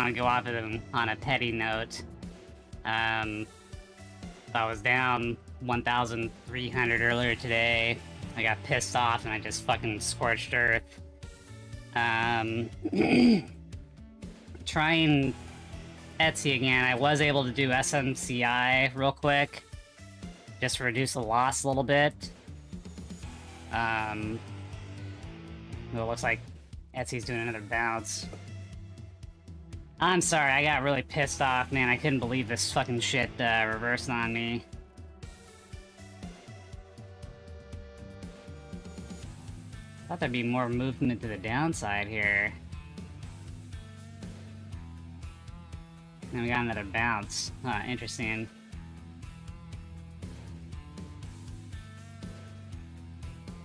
want to go off it on a petty note. I was down 1,300 earlier today. I got pissed off and I just fucking scorched earth. Trying Etsy again. I was able to do SMCI real quick, just to reduce the loss a little bit. Well, it looks like Etsy's doing another bounce. I'm sorry, I got really pissed off, man. I couldn't believe this fucking shit reversed on me. Thought there'd be more movement to the downside here. And we got another bounce. Interesting.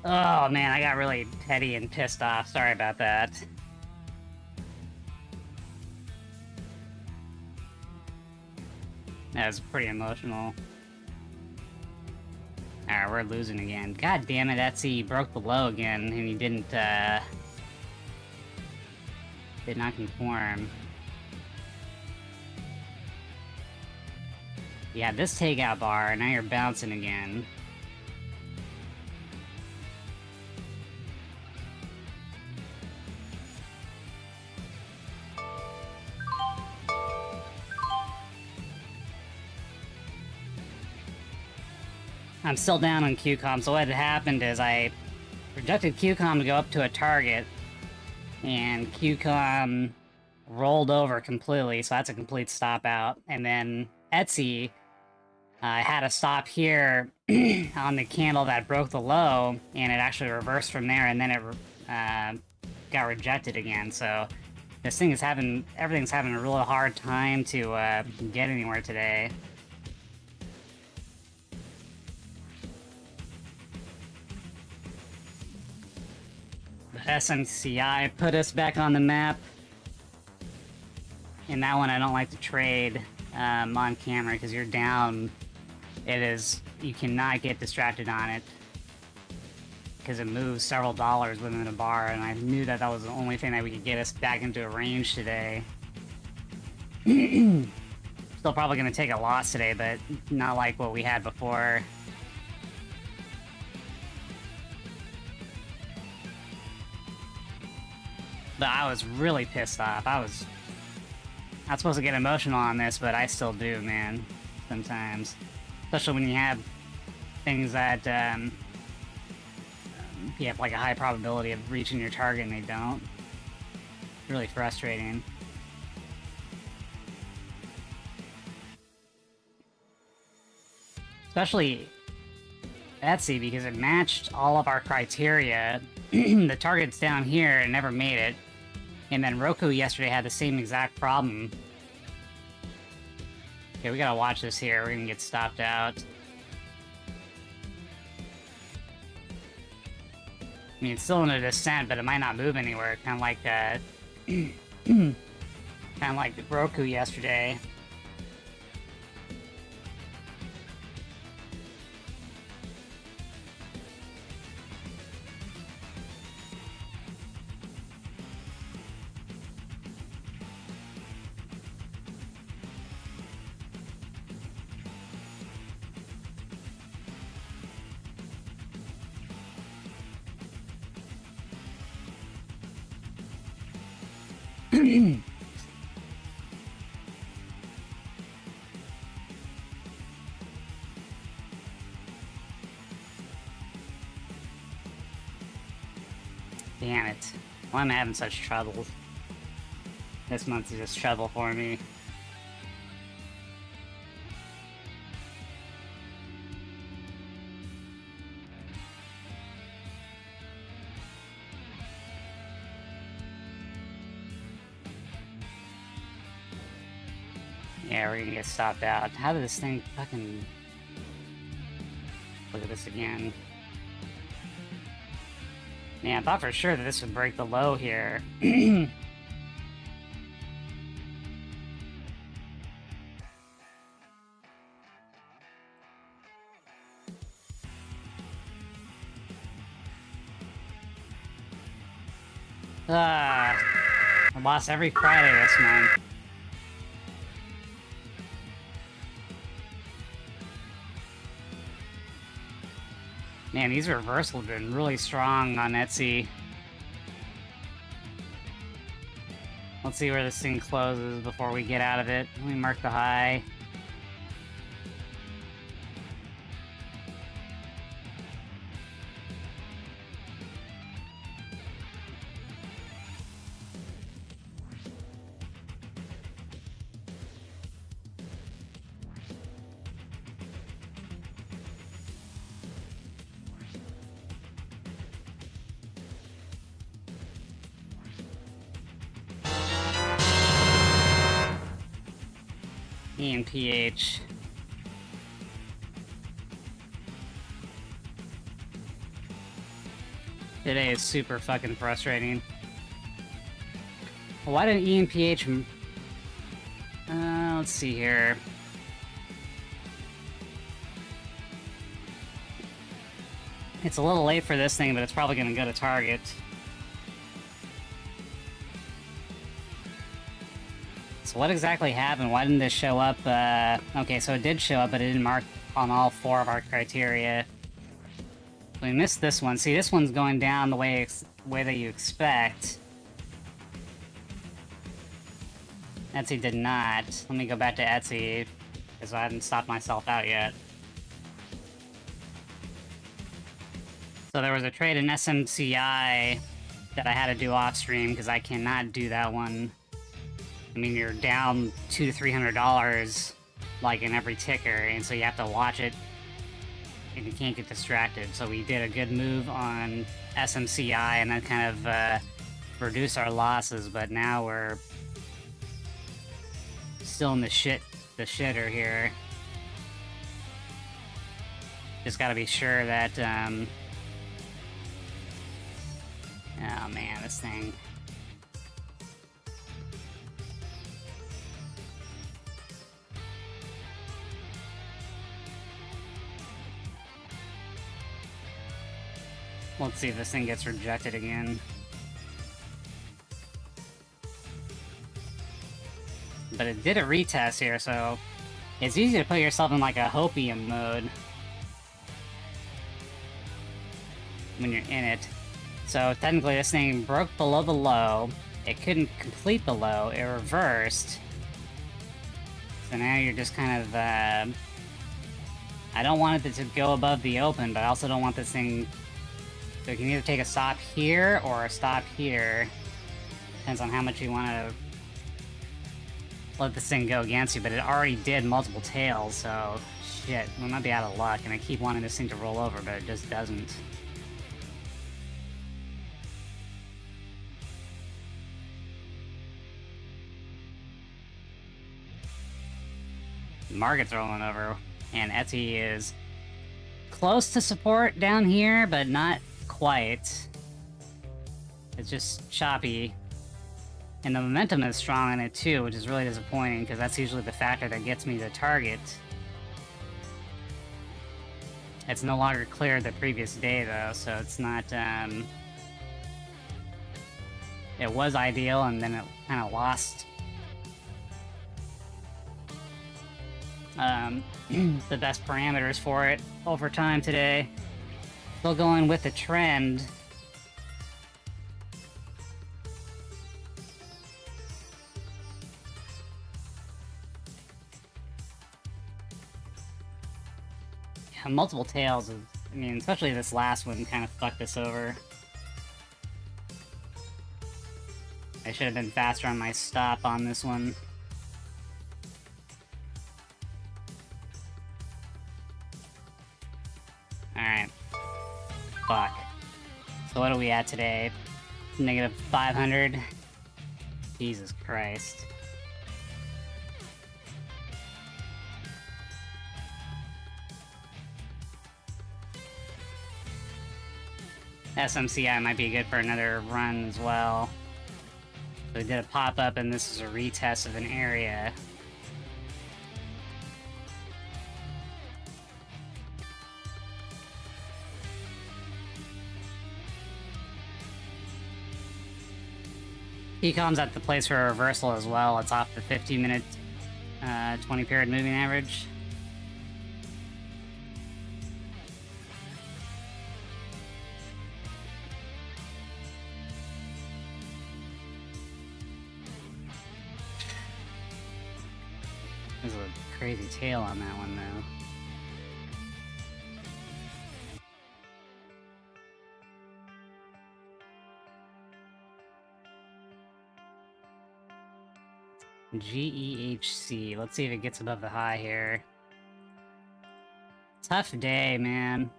Oh man, I got really petty and pissed off. Sorry about that. That was pretty emotional. Alright, we're losing again. God damn it, Etsy, you broke the low again, and you did not conform. Yeah, this takeout bar, now you're bouncing again. I'm still down on QCOM, so what had happened is I projected QCOM to go up to a target, and QCOM rolled over completely, so that's a complete stop out. And then Etsy had a stop here on the candle that broke the low, and it actually reversed from there, and then it got rejected again. So this thing is everything's having a really hard time to get anywhere today. SMCI put us back on the map. In that one, I don't like to trade on camera because you're down. You cannot get distracted on it because it moves several dollars within a bar, and I knew that was the only thing that we could get us back into a range today. Still probably going to take a loss today, but not like what we had before. But I was really pissed off. I was not supposed to get emotional on this, but I still do, man. Sometimes. Especially when you have things that you have like a high probability of reaching your target and they don't. It's really frustrating. Especially Etsy, because it matched all of our criteria. The target's down here and never made it. And then Roku yesterday had the same exact problem. Okay, we gotta watch this here. We're gonna get stopped out. I mean, it's still in a descent, but it might not move anywhere. Kind of like, kind of like Roku yesterday. Damn it. Why am I having such trouble? This month is just trouble for me. Yeah, we're gonna get stopped out. How did this thing fucking... Look at this again. Yeah, I thought for sure that this would break the low here. I lost every Friday this month. Man, these reversals have been really strong on Etsy. Let's see where this thing closes before we get out of it. Let me mark the high. EMPH. Today is super fucking frustrating. Why didn't EMPH... let's see here. It's a little late for this thing, but it's probably gonna go to target. So what exactly happened? Why didn't this show up? Okay, so it did show up, but it didn't mark on all 4 of our criteria. We missed this one. See, this one's going down the way that you expect. Etsy did not. Let me go back to Etsy, because I haven't stopped myself out yet. So there was a trade in SMCI that I had to do off stream, because I cannot do that one. I mean, you're down $200 to $300, like, in every ticker, and so you have to watch it, and you can't get distracted. So we did a good move on SMCI, and that kind of reduced our losses, but now we're still in the shitter here. Just gotta be sure that, oh man, this thing... Let's see if this thing gets rejected again. But it did a retest here, so it's easy to put yourself in like a hopium mode when you're in it. So technically this thing broke below the low, it couldn't complete the low, it reversed. So now you're just kind of, I don't want it to go above the open, but I also don't want this thing... So you can either take a stop here or a stop here. Depends on how much you want to let this thing go against you, but it already did multiple tails, so shit, we might be out of luck, and I keep wanting this thing to roll over, but it just doesn't. The market's rolling over, and Etsy is close to support down here, but not quite. It's just choppy. And the momentum is strong in it too, which is really disappointing, because that's usually the factor that gets me to target. It's no longer cleared the previous day though, so it's not, it was ideal, and then it kind of lost the best parameters for it over time today. Still going with the trend. Yeah, multiple tails of, I mean, especially this last one kind of fucked us over. I should have been faster on my stop on this one. Alright. Fuck. So what are we at today? Negative 500? Jesus Christ. SMCI might be good for another run as well. So we did a pop-up, and this is a retest of an area. Ecom's at the place for a reversal as well. It's off the 50-minute, 20-period moving average. crazy tail on that one, though. GEHC. Let's see if it gets above the high here. Tough day, man.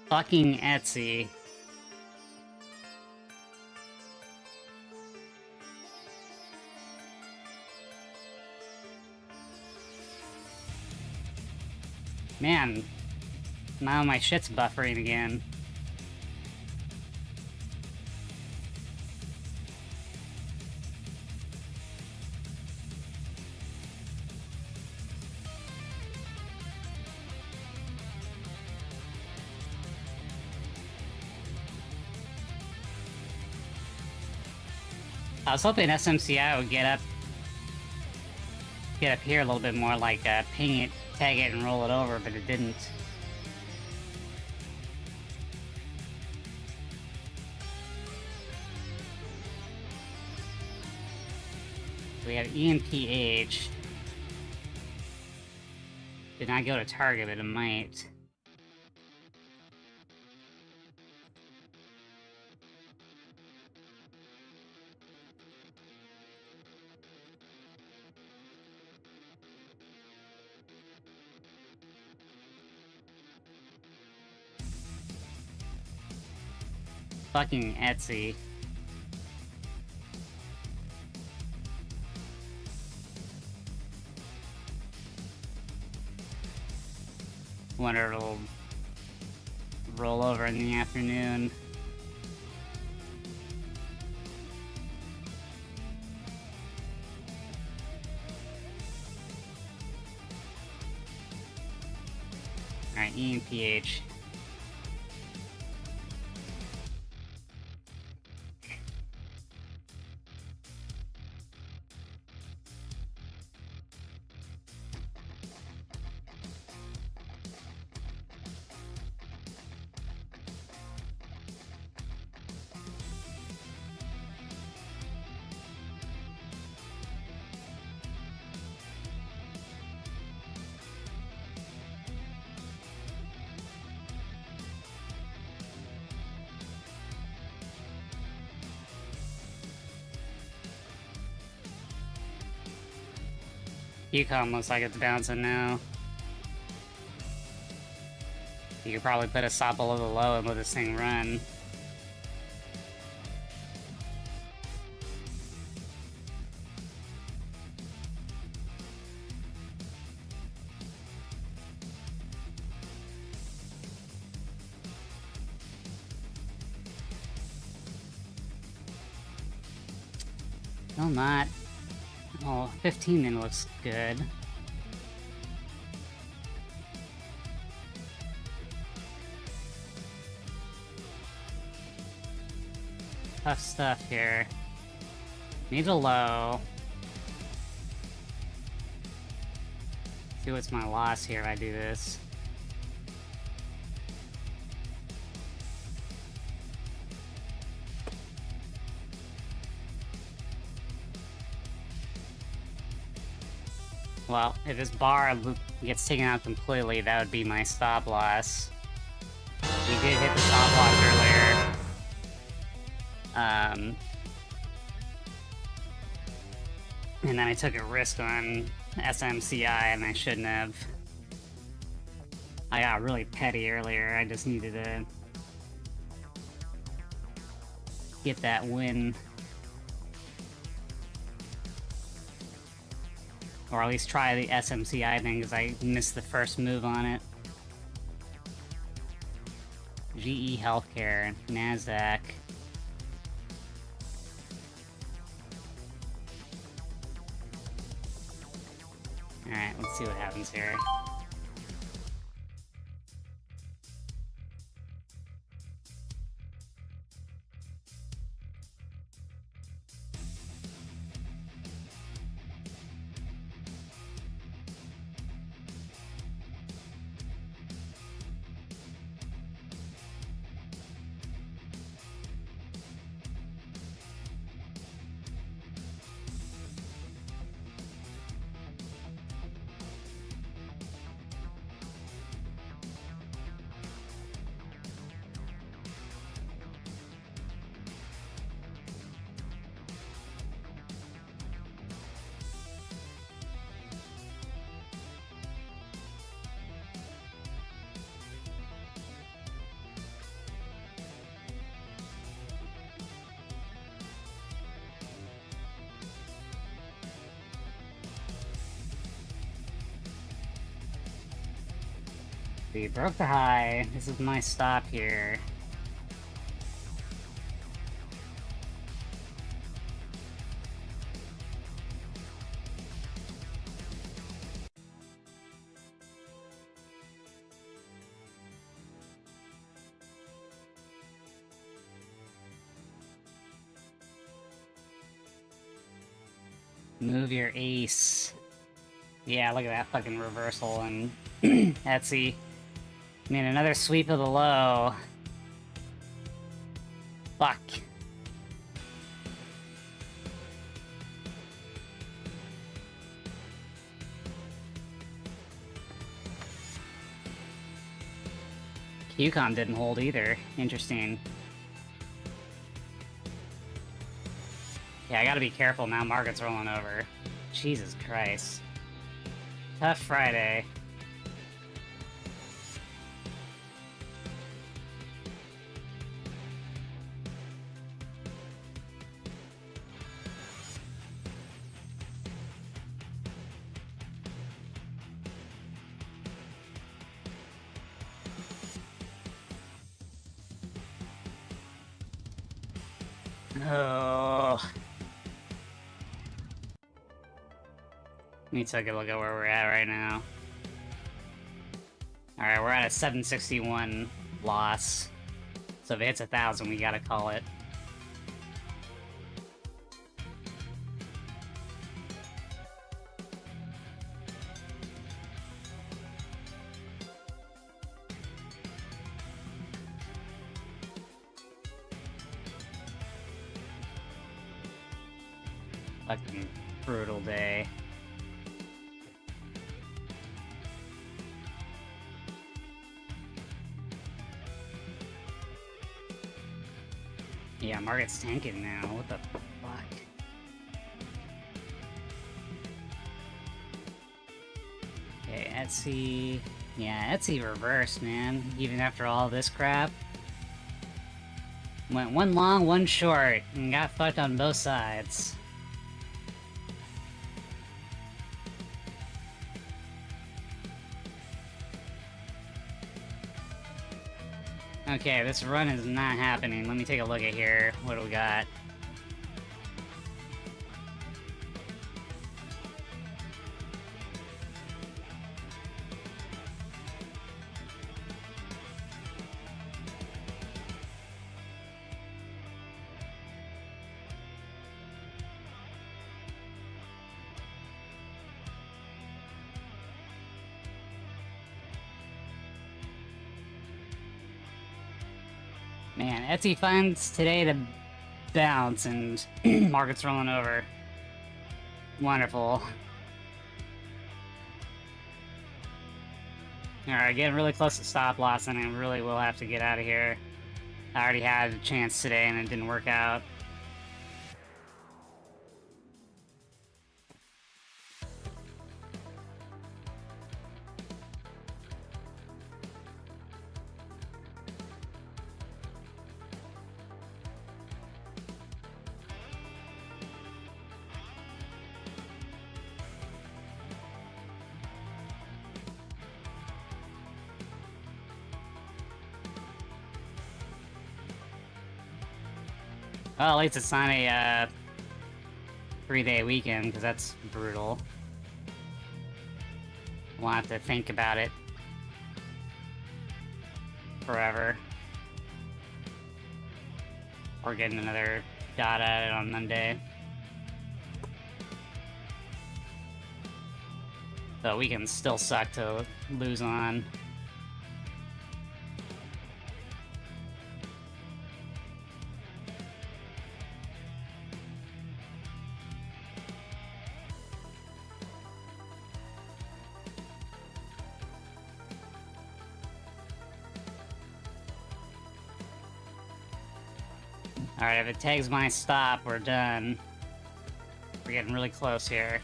Fucking Etsy. Man, now my shit's buffering again. I was hoping SMCI would get up here a little bit more, like ping it, tag it, and roll it over, but it didn't. We have EMPH. Did not go to target, but it might. Fucking Etsy. Wonder if it'll roll over in the afternoon. Alright, EMPH. UCOM looks like it's bouncing now. You could probably put a stop below the low and let this thing run. No, not. Oh, 15 then looks good. Tough stuff here. Need a low. See what's my loss here if I do this. Well, if this bar gets taken out completely, that would be my stop loss. We did hit the stop loss earlier. And then I took a risk on SMCI and I shouldn't have. I got really petty earlier. I just needed to get that win. Or at least try the SMCI thing, because I missed the first move on it. GE Healthcare, NASDAQ. Alright, let's see what happens here. We broke the high. This is my stop here. Move your ace. Yeah, look at that fucking reversal and Etsy. I mean, another sweep of the low. Fuck. QCOM didn't hold either. Interesting. Yeah, I gotta be careful now. Market's rolling over. Jesus Christ. Tough Friday. Oh. Let me take a look at where we're at right now. Alright, we're at a 761 loss. So if it hits 1,000, we gotta call it. Fucking brutal day. Yeah, market's tanking now. What the fuck? Okay, Etsy. Yeah, Etsy reversed, man. Even after all this crap. Went one long, one short, and got fucked on both sides. Okay, this run is not happening. Let me take a look at here. What do we got? Man, Etsy finds today to bounce and market's rolling over. Wonderful. Alright, getting really close to stop loss and I really will have to get out of here. I already had a chance today and it didn't work out. Well, at least it's not a 3-day weekend, because that's brutal. We'll have to think about it forever. We're getting another shot at it on Monday. So weekends still suck to lose on. Alright, if it tags my stop, we're done. We're getting really close here.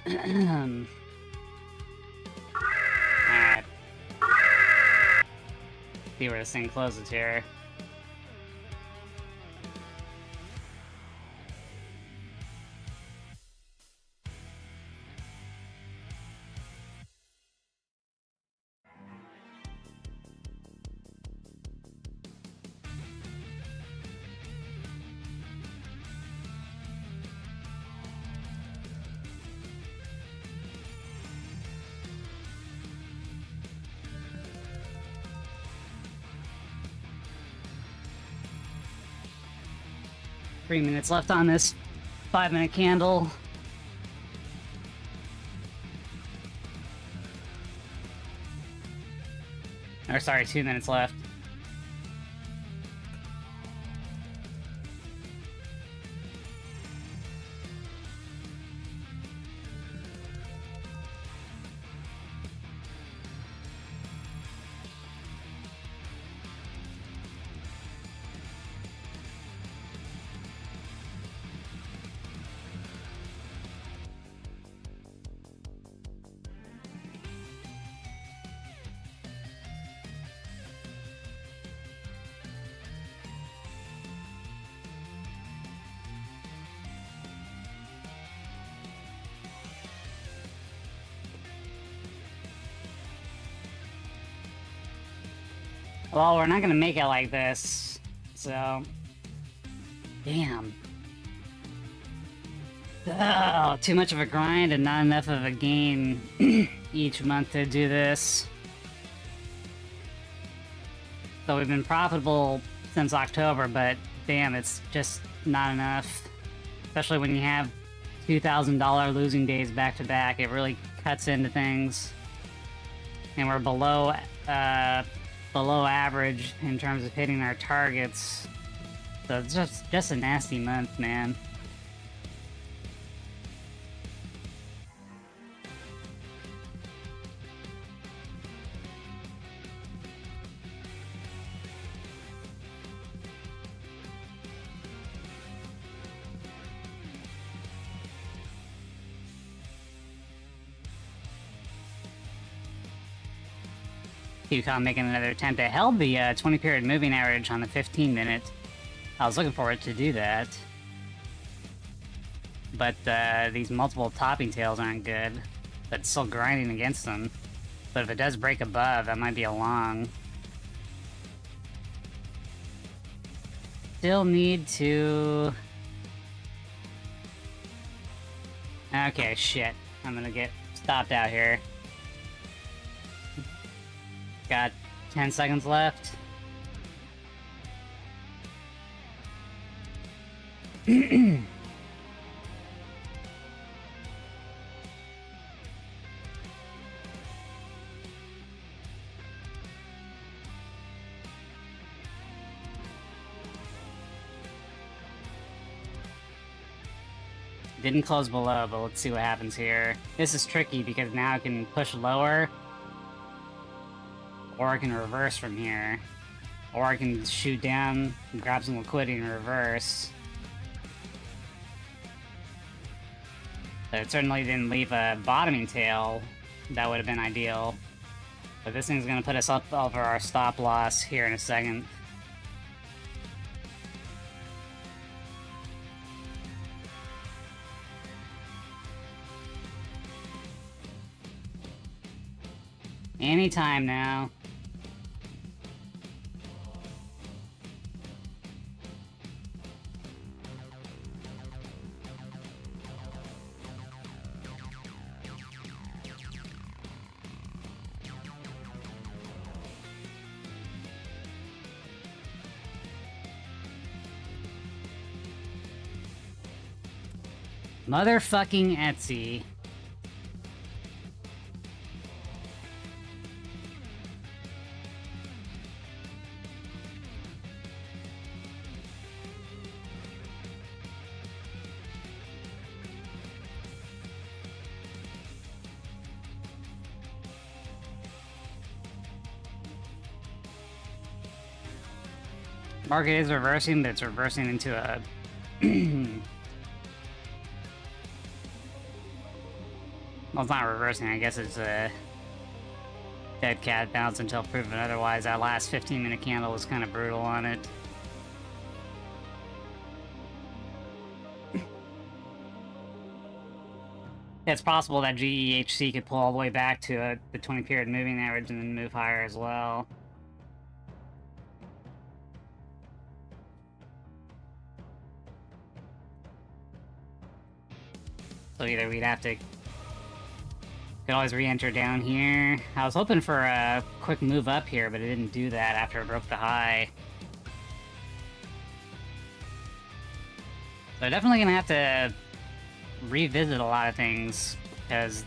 Alright. See where this thing closes here. 3 minutes left on this 5-minute candle. Or sorry, 2 minutes left. Well, we're not gonna make it like this, so... Damn. Oh, too much of a grind and not enough of a gain each month to do this. So we've been profitable since October, but damn, it's just not enough. Especially when you have $2,000 losing days back to back, it really cuts into things. And we're below average in terms of hitting our targets. So it's just a nasty month, man. QCOM making another attempt. It held the 20-period moving average on the 15-minute. I was looking for it to do that. But these multiple topping tails aren't good. But it's still grinding against them. But if it does break above, that might be a long. Still need to... Okay, shit. I'm gonna get stopped out here. Got 10 seconds left. Didn't close below, but let's see what happens here. This is tricky because now I can push lower, or I can reverse from here, or I can shoot down and grab some liquidity and reverse. So it certainly didn't leave a bottoming tail. That would have been ideal. But this thing's gonna put us up over our stop loss here in a second. Anytime now. Motherfucking Etsy. Market is reversing, but it's reversing into a... Well, it's not reversing, I guess it's a dead cat bounce until proven otherwise. That last 15-minute candle was kind of brutal on it. It's possible that GEHC could pull all the way back to the 20-period moving average and then move higher as well. So either we'd have to... Could always re-enter down here. I was hoping for a quick move up here, but it didn't do that after it broke the high. They're definitely gonna have to revisit a lot of things, because,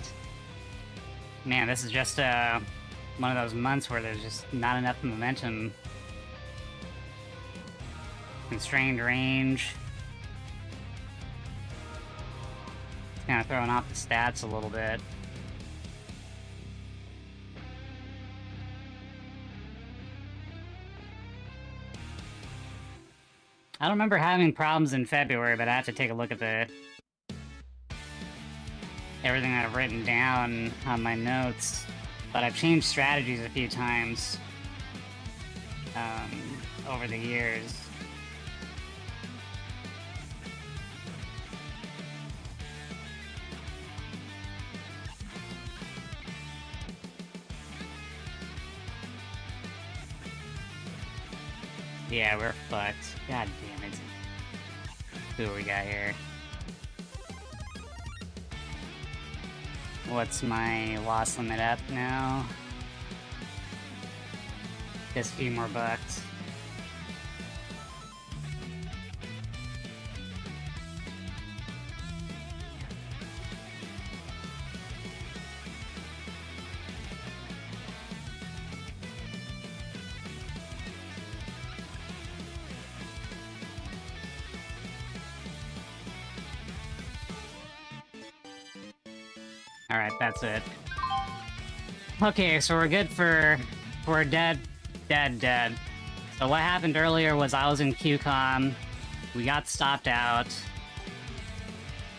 man, this is just one of those months where there's just not enough momentum. Constrained range. It's kind of throwing off the stats a little bit. I don't remember having problems in February, but I have to take a look at everything that I've written down on my notes. But I've changed strategies a few times over the years. Yeah, we're fucked. God damn it. Who do we got here? What's my loss limit up now? Just a few more bucks. Alright, that's it. Okay, so we're good for... We're dead. So what happened earlier was I was in QCOM. We got stopped out.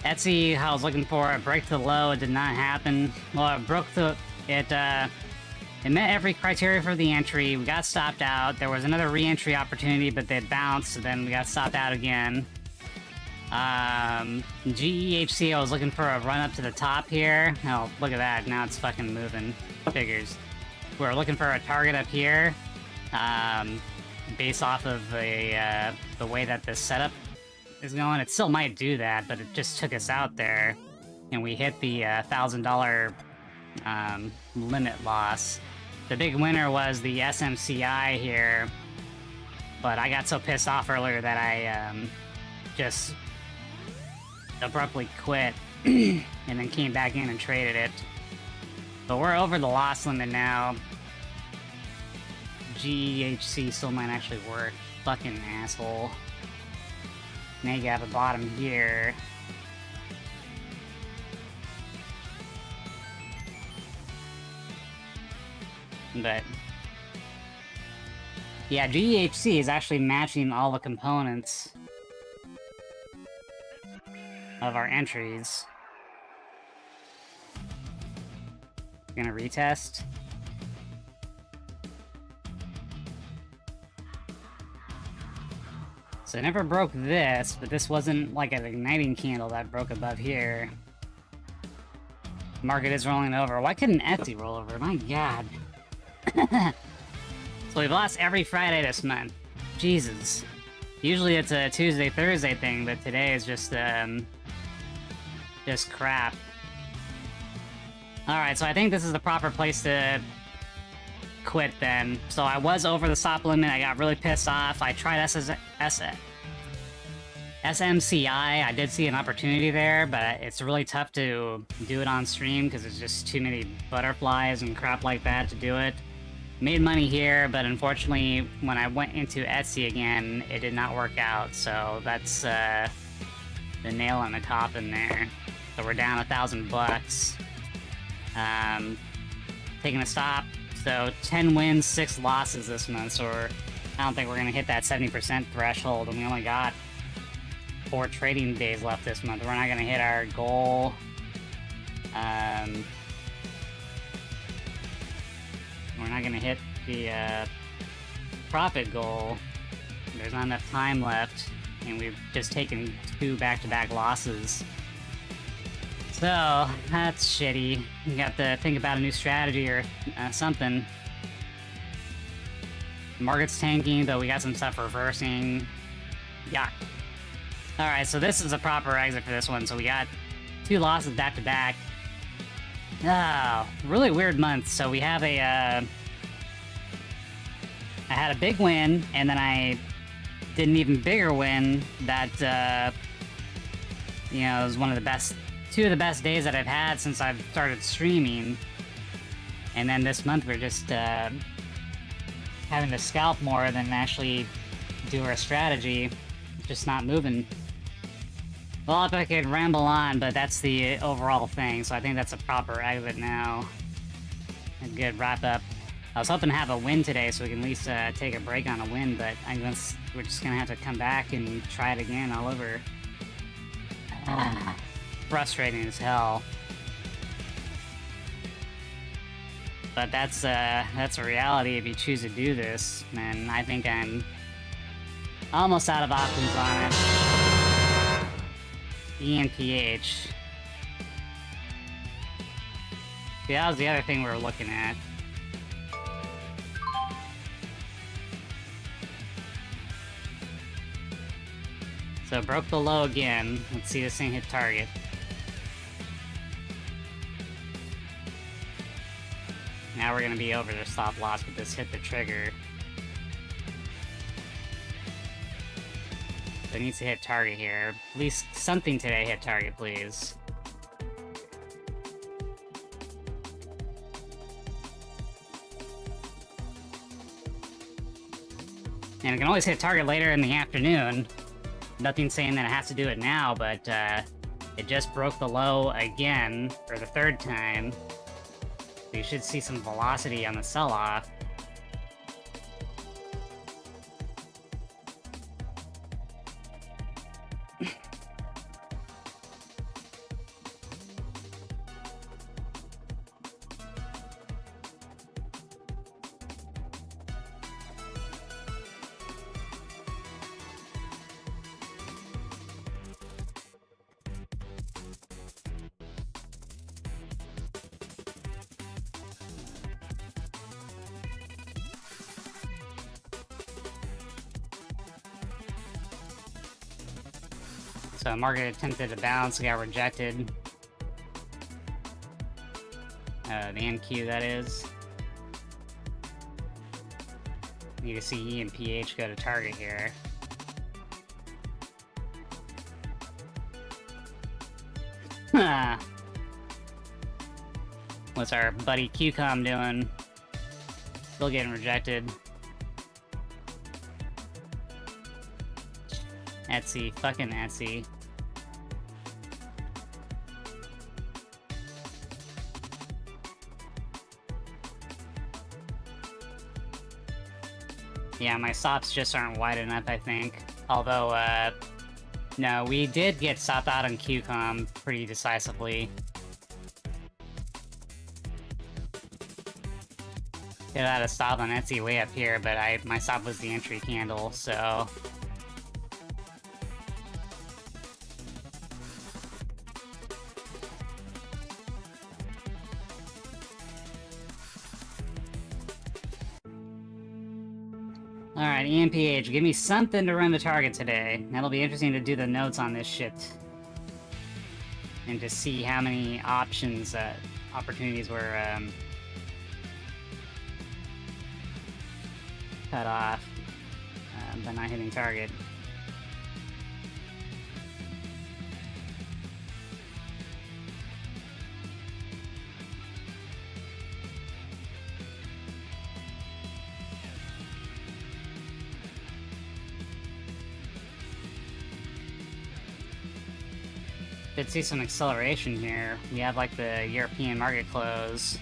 Etsy, I was looking for a break to the low. It did not happen. Well, it broke the... It met every criteria for the entry. We got stopped out. There was another re-entry opportunity, but they bounced, so then we got stopped out again. GEHC, I was looking for a run up to the top here. Oh, look at that. Now it's fucking moving. Figures. We're looking for a target up here. Based off of the way that the setup is going. It still might do that, but it just took us out there. And we hit the $1,000 limit loss. The big winner was the SMCI here. But I got so pissed off earlier that I just abruptly quit and then came back in and traded it. But we're over the loss limit now. GEHC still might actually work. Fucking asshole. Now you have a bottom here. But yeah, GEHC is actually matching all the components of our entries. Gonna retest. So I never broke this, but this wasn't like an igniting candle that broke above here. Market is rolling over. Why couldn't Etsy roll over? My god. So we've lost every Friday this month. Jesus. Usually it's a Tuesday, Thursday thing, but today is just crap. Alright, so I think this is the proper place to quit then. So I was over the stop limit, I got really pissed off. I tried SMCI, I did see an opportunity there, but it's really tough to do it on stream because there's just too many butterflies and crap like that to do it. Made money here, but unfortunately when I went into Etsy again, it did not work out, so that's the nail on the coffin there. So we're down $1,000. Taking a stop. So 10 wins, 6 losses this month. So I don't think we're gonna hit that 70% threshold, and we only got 4 trading days left this month. We're not gonna hit our goal. We're not gonna hit the profit goal. There's not enough time left, and we've just taken 2 back-to-back losses. So, that's shitty. We got to think about a new strategy or something. Market's tanking, but we got some stuff reversing. Yuck. Alright, so this is a proper exit for this one. So we got 2 losses back-to-back. Oh, really weird month. So we have a... I had a big win, and then I did an even bigger win that You know, it was two of the best days that I've had since I've started streaming. And then this month we're just having to scalp more than actually do our strategy. Just not moving. Well, if I could ramble on, but that's the overall thing, so I think that's a proper exit now. A good wrap-up. I was hoping to have a win today so we can at least take a break on a win, but I guess we're just gonna have to come back and try it again all over. Frustrating as hell. But that's a reality if you choose to do this, and I think I'm almost out of options on it. ENPH. See, that was the other thing we were looking at. So broke the low again. Let's see this thing hit target. Now we're gonna be over the stop loss, but this hit the trigger. So it needs to hit target here. At least something today hit target, please. And it can always hit target later in the afternoon. Nothing saying that it has to do it now, but it just broke the low again for the third time. So you should see some velocity on the sell-off. So market attempted to bounce, got rejected. The NQ, that is. Need to see E and PH go to target here. What's our buddy QCOM doing? Still getting rejected. Etsy, fucking Etsy. Yeah, my stops just aren't wide enough, I think. Although, no, we did get stopped out on QCOM pretty decisively. Could have had a stop on Etsy way up here, but my stop was the entry candle, so... Alright, EMPH, give me something to run the target today. That'll be interesting to do the notes on this shit. And to see how many options, opportunities were, cut off, by not hitting target. Did see some acceleration here. We have like the European market close.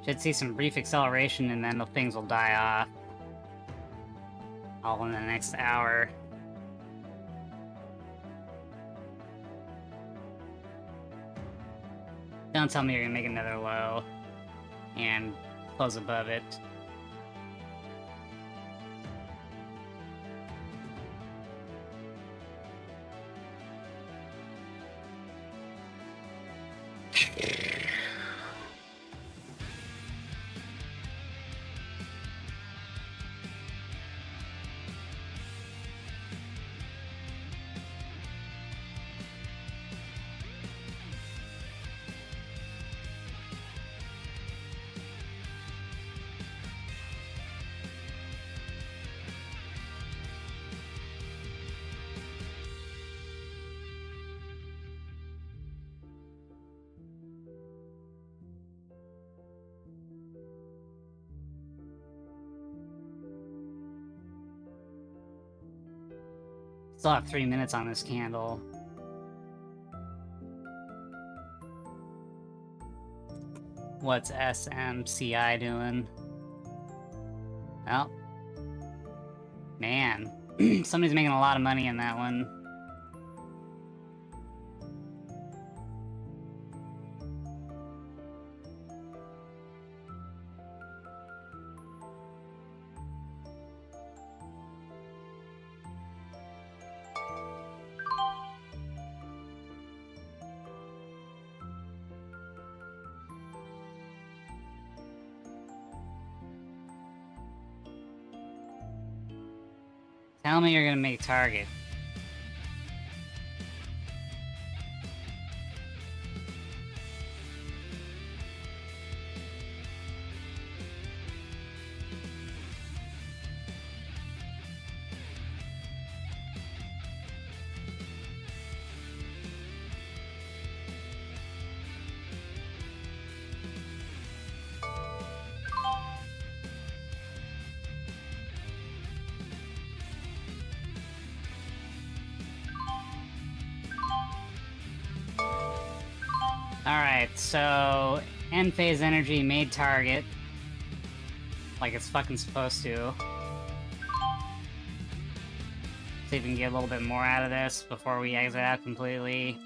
Should see some brief acceleration and then the things will die off. All in the next hour. Don't tell me you're gonna make another low and close above it. Still have 3 minutes on this candle. What's SMCI doing? Well, man, somebody's making a lot of money in that one. Tell me you're gonna make target. Alright, so end phase energy made target. Like it's fucking supposed to. See if we can get a little bit more out of this before we exit out completely.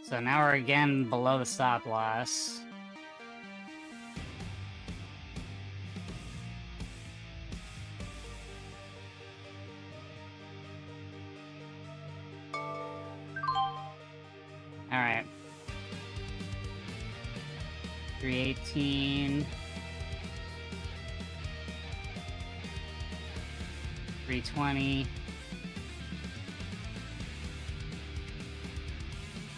So now we're again below the stop loss. Alright. 318. 320.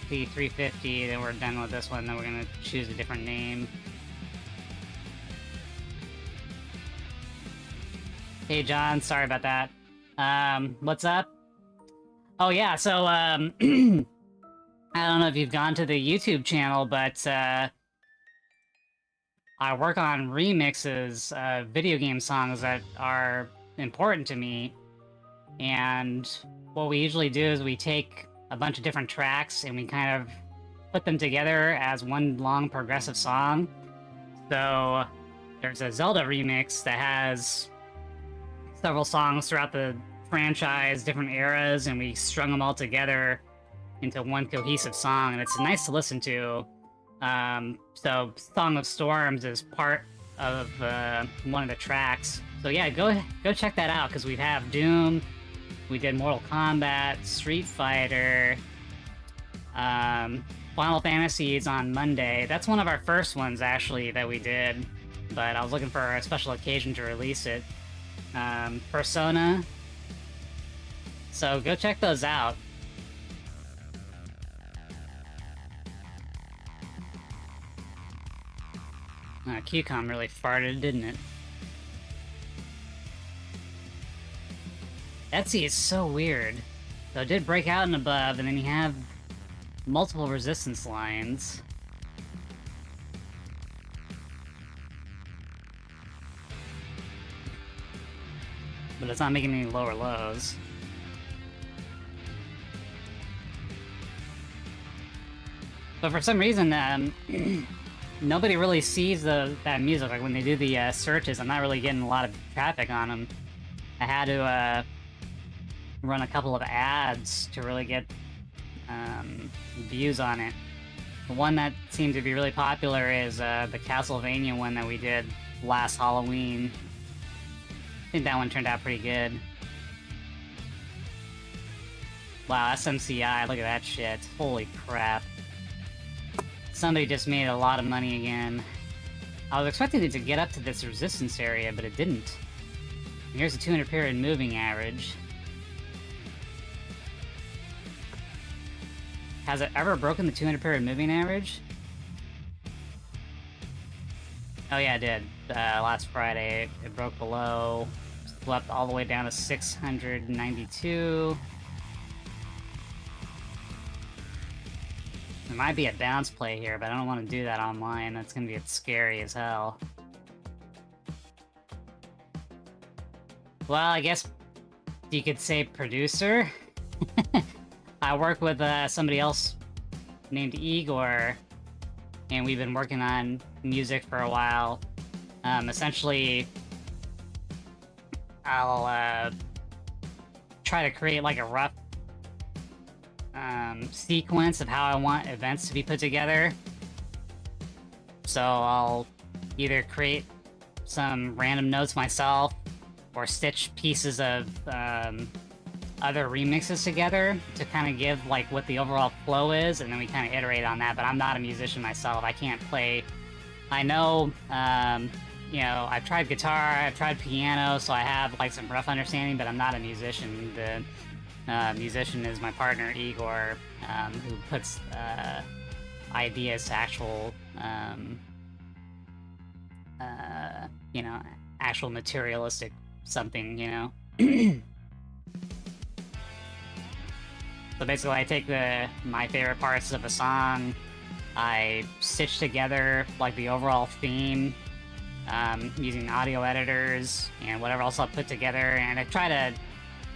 350, then we're done with this one, then we're gonna choose a different name. Hey John, sorry about that. What's up? Oh yeah, so I don't know if you've gone to the YouTube channel, but I work on remixes of video game songs that are important to me, and what we usually do is we take a bunch of different tracks and we kind of put them together as one long progressive song. So there's a Zelda remix that has several songs throughout the franchise, different eras, and we strung them all together into one cohesive song, and it's nice to listen to. So Song of Storms is part of one of the tracks. So yeah, go check that out, because we have Doom, we did Mortal Kombat, Street Fighter, Final Fantasy is on Monday. That's one of our first ones, actually, that we did, but I was looking for a special occasion to release it. Persona. So go check those out. QCOM really farted, didn't it? Etsy is so weird. So it did break out and above, and then you have multiple resistance lines. But it's not making any lower lows. But for some reason, nobody really sees that music. Like when they do the searches, I'm not really getting a lot of traffic on them. I had to run a couple of ads to really get views on it. The one that seemed to be really popular is the Castlevania one that we did last Halloween. I think that one turned out pretty good. Wow, SMCI, look at that shit. Holy crap. Somebody just made a lot of money again. I was expecting it to get up to this resistance area, but it didn't. And here's the 200 period moving average. Has it ever broken the 200 period moving average? Oh yeah, it did. Last Friday, it broke below, swept all the way down to 692. There might be a bounce play here, but I don't want to do that online. That's gonna get scary as hell. Well, I guess you could say producer. I work with somebody else named Igor, and we've been working on music for a while. Essentially, I'll try to create like a rough sequence of how I want events to be put together. So I'll either create some random notes myself or stitch pieces of other remixes together to kind of give like what the overall flow is, and then we kind of iterate on that. But I'm not a musician myself. I can't play. I know, you know, I've tried guitar, I've tried piano, so I have like some rough understanding, but I'm not a musician. The musician is my partner Igor, who puts ideas to actual, you know, actual materialistic something, you know. So basically, I take my favorite parts of a song, I stitch together like the overall theme, using audio editors and whatever else I'll put together, and I try to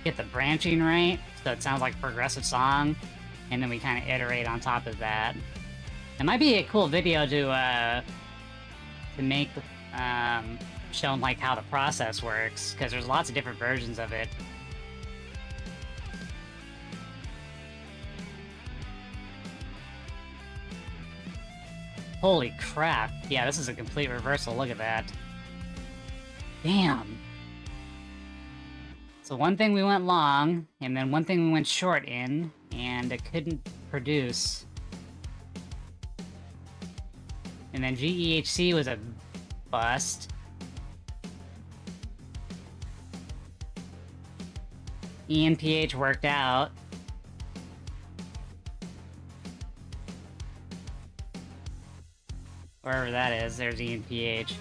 get the branching right so it sounds like a progressive song, and then we kind of iterate on top of that. It might be a cool video to make showing like how the process works, because there's lots of different versions of it. Holy crap. Yeah, this is a complete reversal. Look at that. Damn. So one thing we went long, and then one thing we went short in, and it couldn't produce. And then GEHC was a bust. ENPH worked out. Wherever that is, there's ENPH.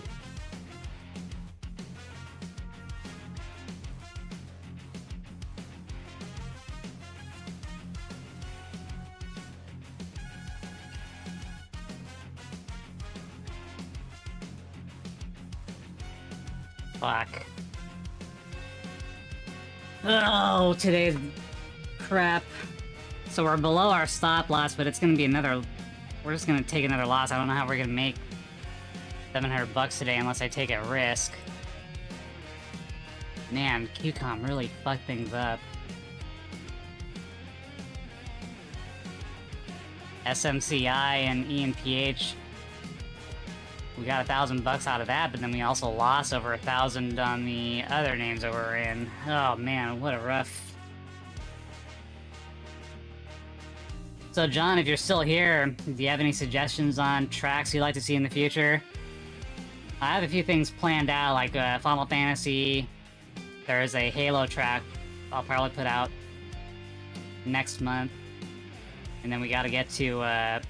Fuck. Oh, today's crap. So we're below our stop loss, but it's gonna be another... We're just gonna take another loss. I don't know how we're gonna make 700 bucks today unless I take a risk. Man, QCOM really fucked things up. SMCI and ENPH, we got 1,000 bucks out of that, but then we also lost over 1,000 on the other names that we're in. Oh man, what a rough... So John, if you're still here, do you have any suggestions on tracks you'd like to see in the future? I have a few things planned out, like Final Fantasy. There's a Halo track I'll probably put out next month. And then we gotta get to, I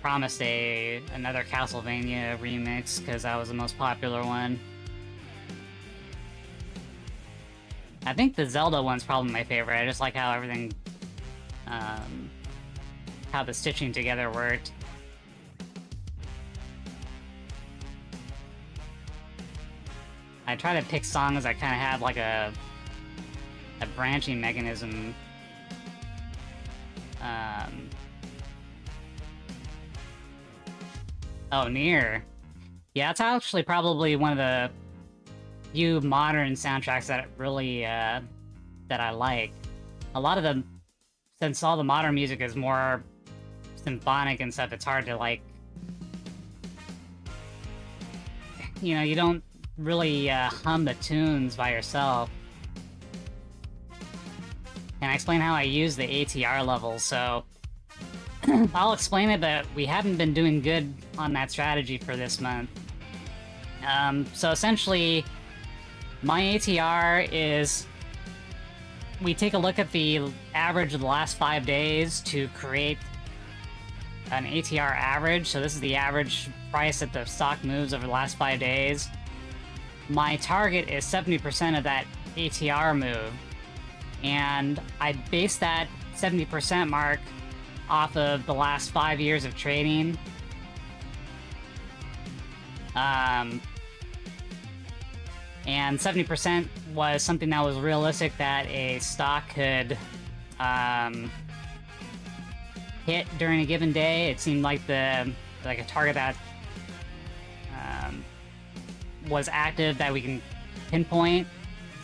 promised another Castlevania remix, because that was the most popular one. I think the Zelda one's probably my favorite. I just like how everything... how the stitching together worked. I try to pick songs that kind of have like a branching mechanism. Oh, Nier. Yeah, it's actually probably one of the few modern soundtracks that really that I like. A lot of the... Since all the modern music is more symphonic and stuff, it's hard to, like... You know, you don't really hum the tunes by yourself. And I explain how I use the ATR levels, so... I'll explain it, but we haven't been doing good on that strategy for this month. So essentially, my ATR is... We take a look at the average of the last 5 days to create an ATR average. So this is the average price that the stock moves over the last 5 days. My target is 70% of that ATR move. And I base that 70% mark off of the last 5 years of trading. And 70% was something that was realistic that a stock could hit during a given day. It seemed like a target that was active that we can pinpoint.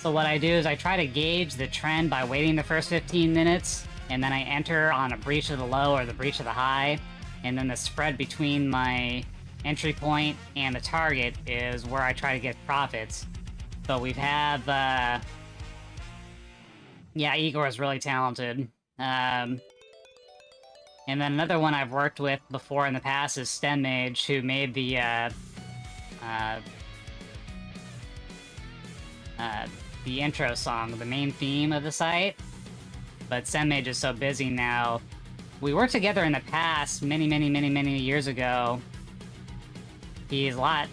So what I do is I try to gauge the trend by waiting the first 15 minutes, and then I enter on a breach of the low or the breach of the high, and then the spread between my entry point and the target is where I try to get profits. So we have, yeah, Igor is really talented. And then another one I've worked with before in the past is Stem Mage, who made the intro song, the main theme of the site. But Stem Mage is so busy now. We worked together in the past, many years ago. He's a lot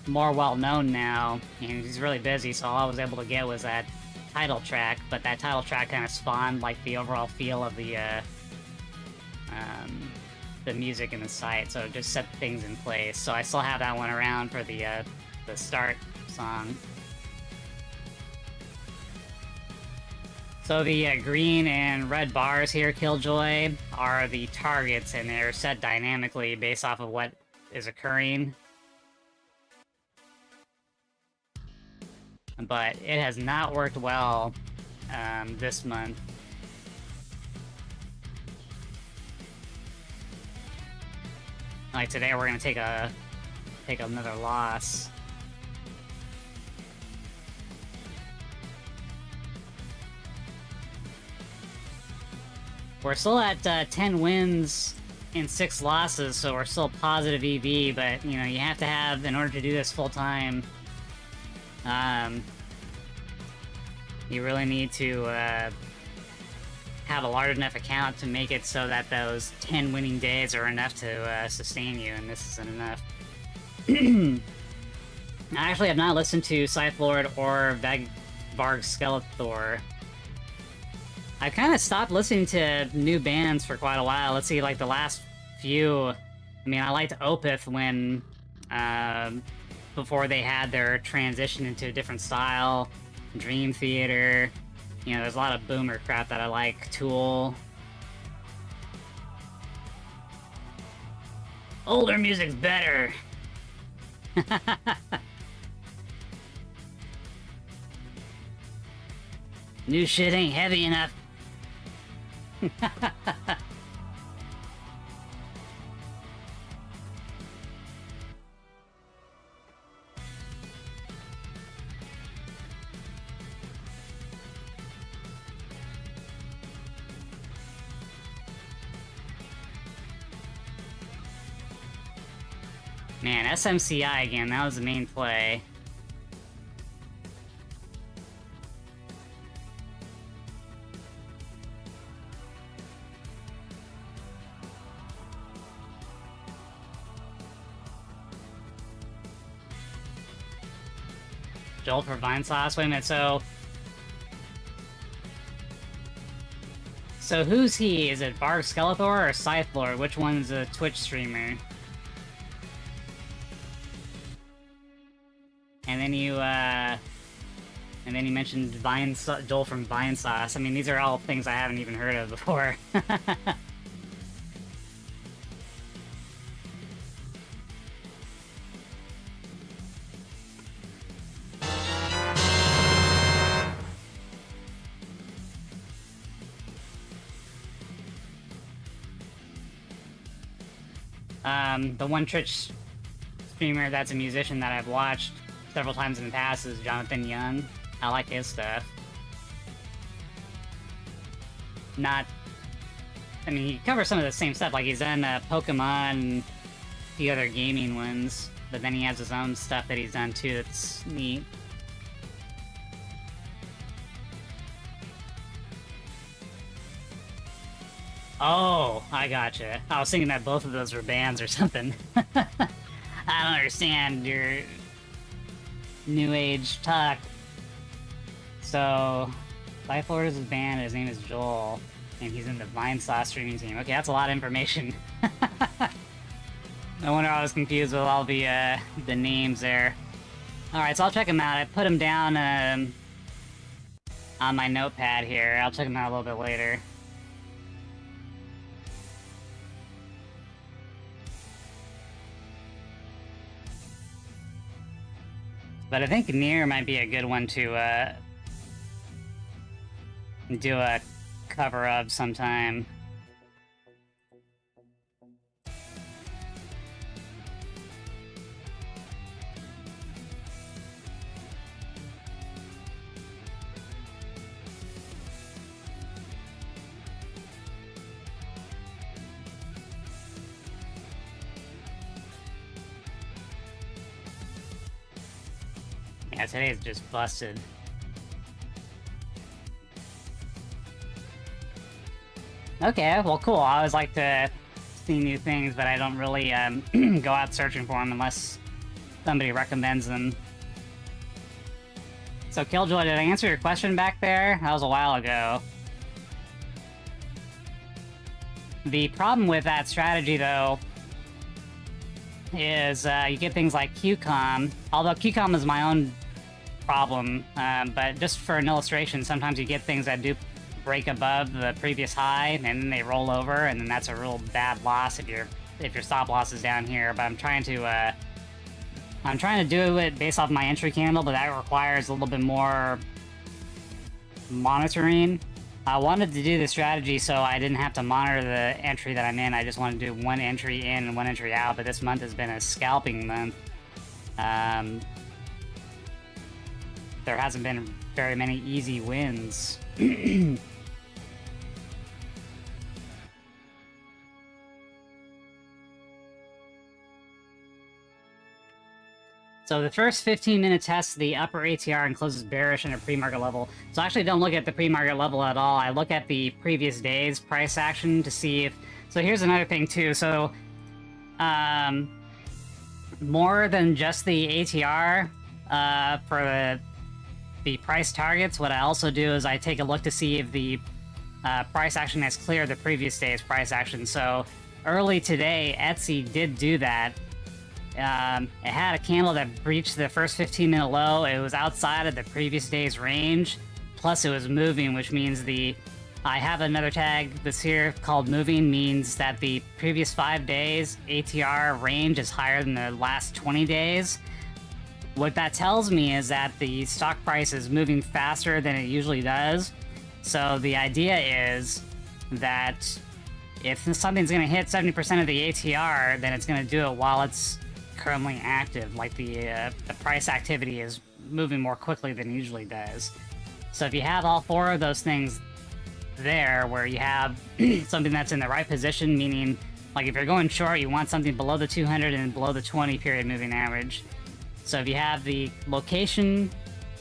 more well-known now, and he's really busy, so all I was able to get was that title track, but that title track kind of spawned, like, the overall feel of the music in the site, so it just set things in place. So I still have that one around for the start song. So the green and red bars here, Killjoy, are the targets, and they're set dynamically based off of what is occurring. But it has not worked well this month. Like today, we're gonna take another loss. We're still at 10 wins and 6 losses, so we're still positive EV, but, you know, you have to have, in order to do this full-time, you really need to have a large enough account to make it so that those 10 winning days are enough to sustain you, and this isn't enough. I actually have not listened to Scythe Lord or Varg Skeletor. I kind of stopped listening to new bands for quite a while. Let's see, like the last few. I mean, I liked Opeth when, before they had their transition into a different style. Dream Theater. You know, there's a lot of boomer crap that I like. Tool. Older music's better. New shit ain't heavy enough. Man, SMCI again, that was the main play. Joel for Vine Sauce. Wait a minute, so who's he? Is it Varg Skeletor or Scythe Lord? Which one's a Twitch streamer? And then you mentioned Joel from Vine Sauce. I mean, these are all things I haven't even heard of before. The one Twitch streamer that's a musician that I've watched several times in the past is Jonathan Young. I like his stuff. I mean, he covers some of the same stuff, like he's done Pokemon and a few other gaming ones, but then he has his own stuff that he's done too that's neat. Oh, I gotcha. I was thinking that both of those were bands or something. I don't understand your new age talk. So, Scythe Lord is his band, his name is Joel, and he's in the Vine Sauce streaming team. Okay, that's a lot of information. No wonder I was confused with all the names there. Alright, so I'll check them out. I put them down on my notepad here. I'll check them out a little bit later. But I think near might be a good one to do a cover of sometime. Yeah, today's just busted. Okay, well, cool. I always like to see new things, but I don't really go out searching for them unless somebody recommends them. So, Killjoy, did I answer your question back there? That was a while ago. The problem with that strategy, though, is you get things like QCOM, although QCOM is my own problem, but just for an illustration, sometimes you get things that do break above the previous high, and then they roll over, and then that's a real bad loss if your stop loss is down here. But I'm trying to do it based off my entry candle, but that requires a little bit more monitoring. I wanted to do the strategy so I didn't have to monitor the entry that I'm in. I just wanted to do one entry in and one entry out, but this month has been a scalping month. There hasn't been very many easy wins. So the first 15-minute test, the upper ATR and closes bearish in a pre-market level. So I actually don't look at the pre-market level at all. I look at the previous day's price action to see if... So here's another thing too. So more than just the ATR for the price targets, what I also do is I take a look to see if the price action has cleared the previous day's price action. So early today, Etsy did do that. It had a candle that breached the first 15-minute low. It was outside of the previous day's range. Plus, it was moving, which means I have another tag that's here called moving, means that the previous 5 days ATR range is higher than the last 20 days. What that tells me is that the stock price is moving faster than it usually does. So the idea is that if something's going to hit 70% of the ATR, then it's going to do it while it's currently active, like the price activity is moving more quickly than it usually does. So if you have all four of those things there, where you have something that's in the right position, meaning like if you're going short, you want something below the 200 and below the 20 period moving average. So if you have the location,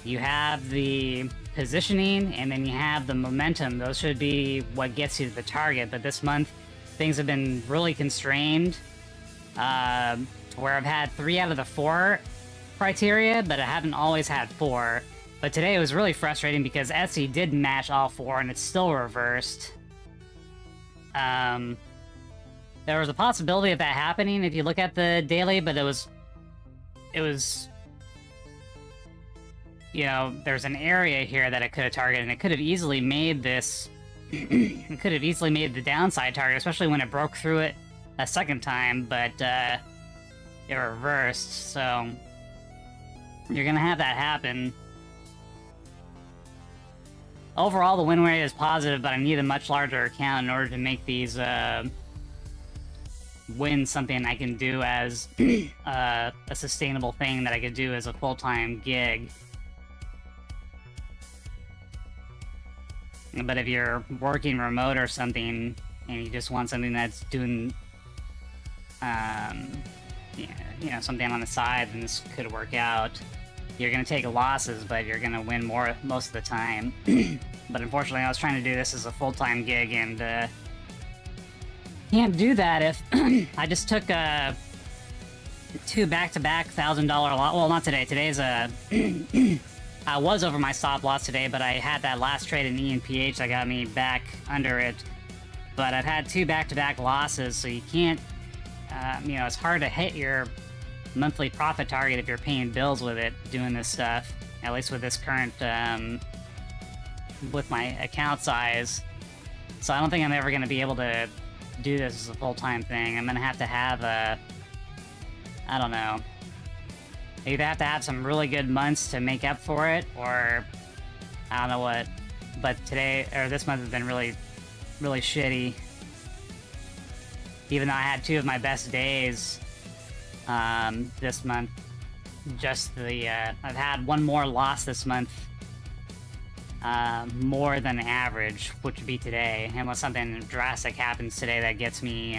you have the positioning, and then you have the momentum, those should be what gets you to the target. But this month, things have been really constrained, where I've had 3 out of the 4 criteria, but I haven't always had 4. But today it was really frustrating because Etsy did match all 4 and it's still reversed. There was a possibility of that happening if you look at the daily, but it was, you know, there's an area here that it could have targeted, and it could have easily made this, it could have easily made the downside target, especially when it broke through it a second time, but it reversed, so you're gonna have that happen. Overall, the win rate is positive, but I need a much larger account in order to make these wins something I can do as a sustainable thing that I could do as a full-time gig. But if you're working remote or something, and you just want something that's doing, you know, something on the side, then this could work out. You're going to take losses, but you're going to win more most of the time. But unfortunately, I was trying to do this as a full-time gig, and can't do that if I just took 2 back-to-back $1,000 loss. Well, not today. Today's I was over my stop loss today, but I had that last trade in ENPH that got me back under it. But I've had 2 back-to-back losses, so you can't, you know, it's hard to hit your monthly profit target if you're paying bills with it, doing this stuff. At least with this current, with my account size. So I don't think I'm ever going to be able to do this as a full-time thing. I'm going to have a, I don't know. I either have to have some really good months to make up for it, or I don't know what. But today, or this month has been really, really shitty. Even though I had 2 of my best days this month. Just the, I've had 1 more loss this month. More than average, which would be today, unless something drastic happens today that gets me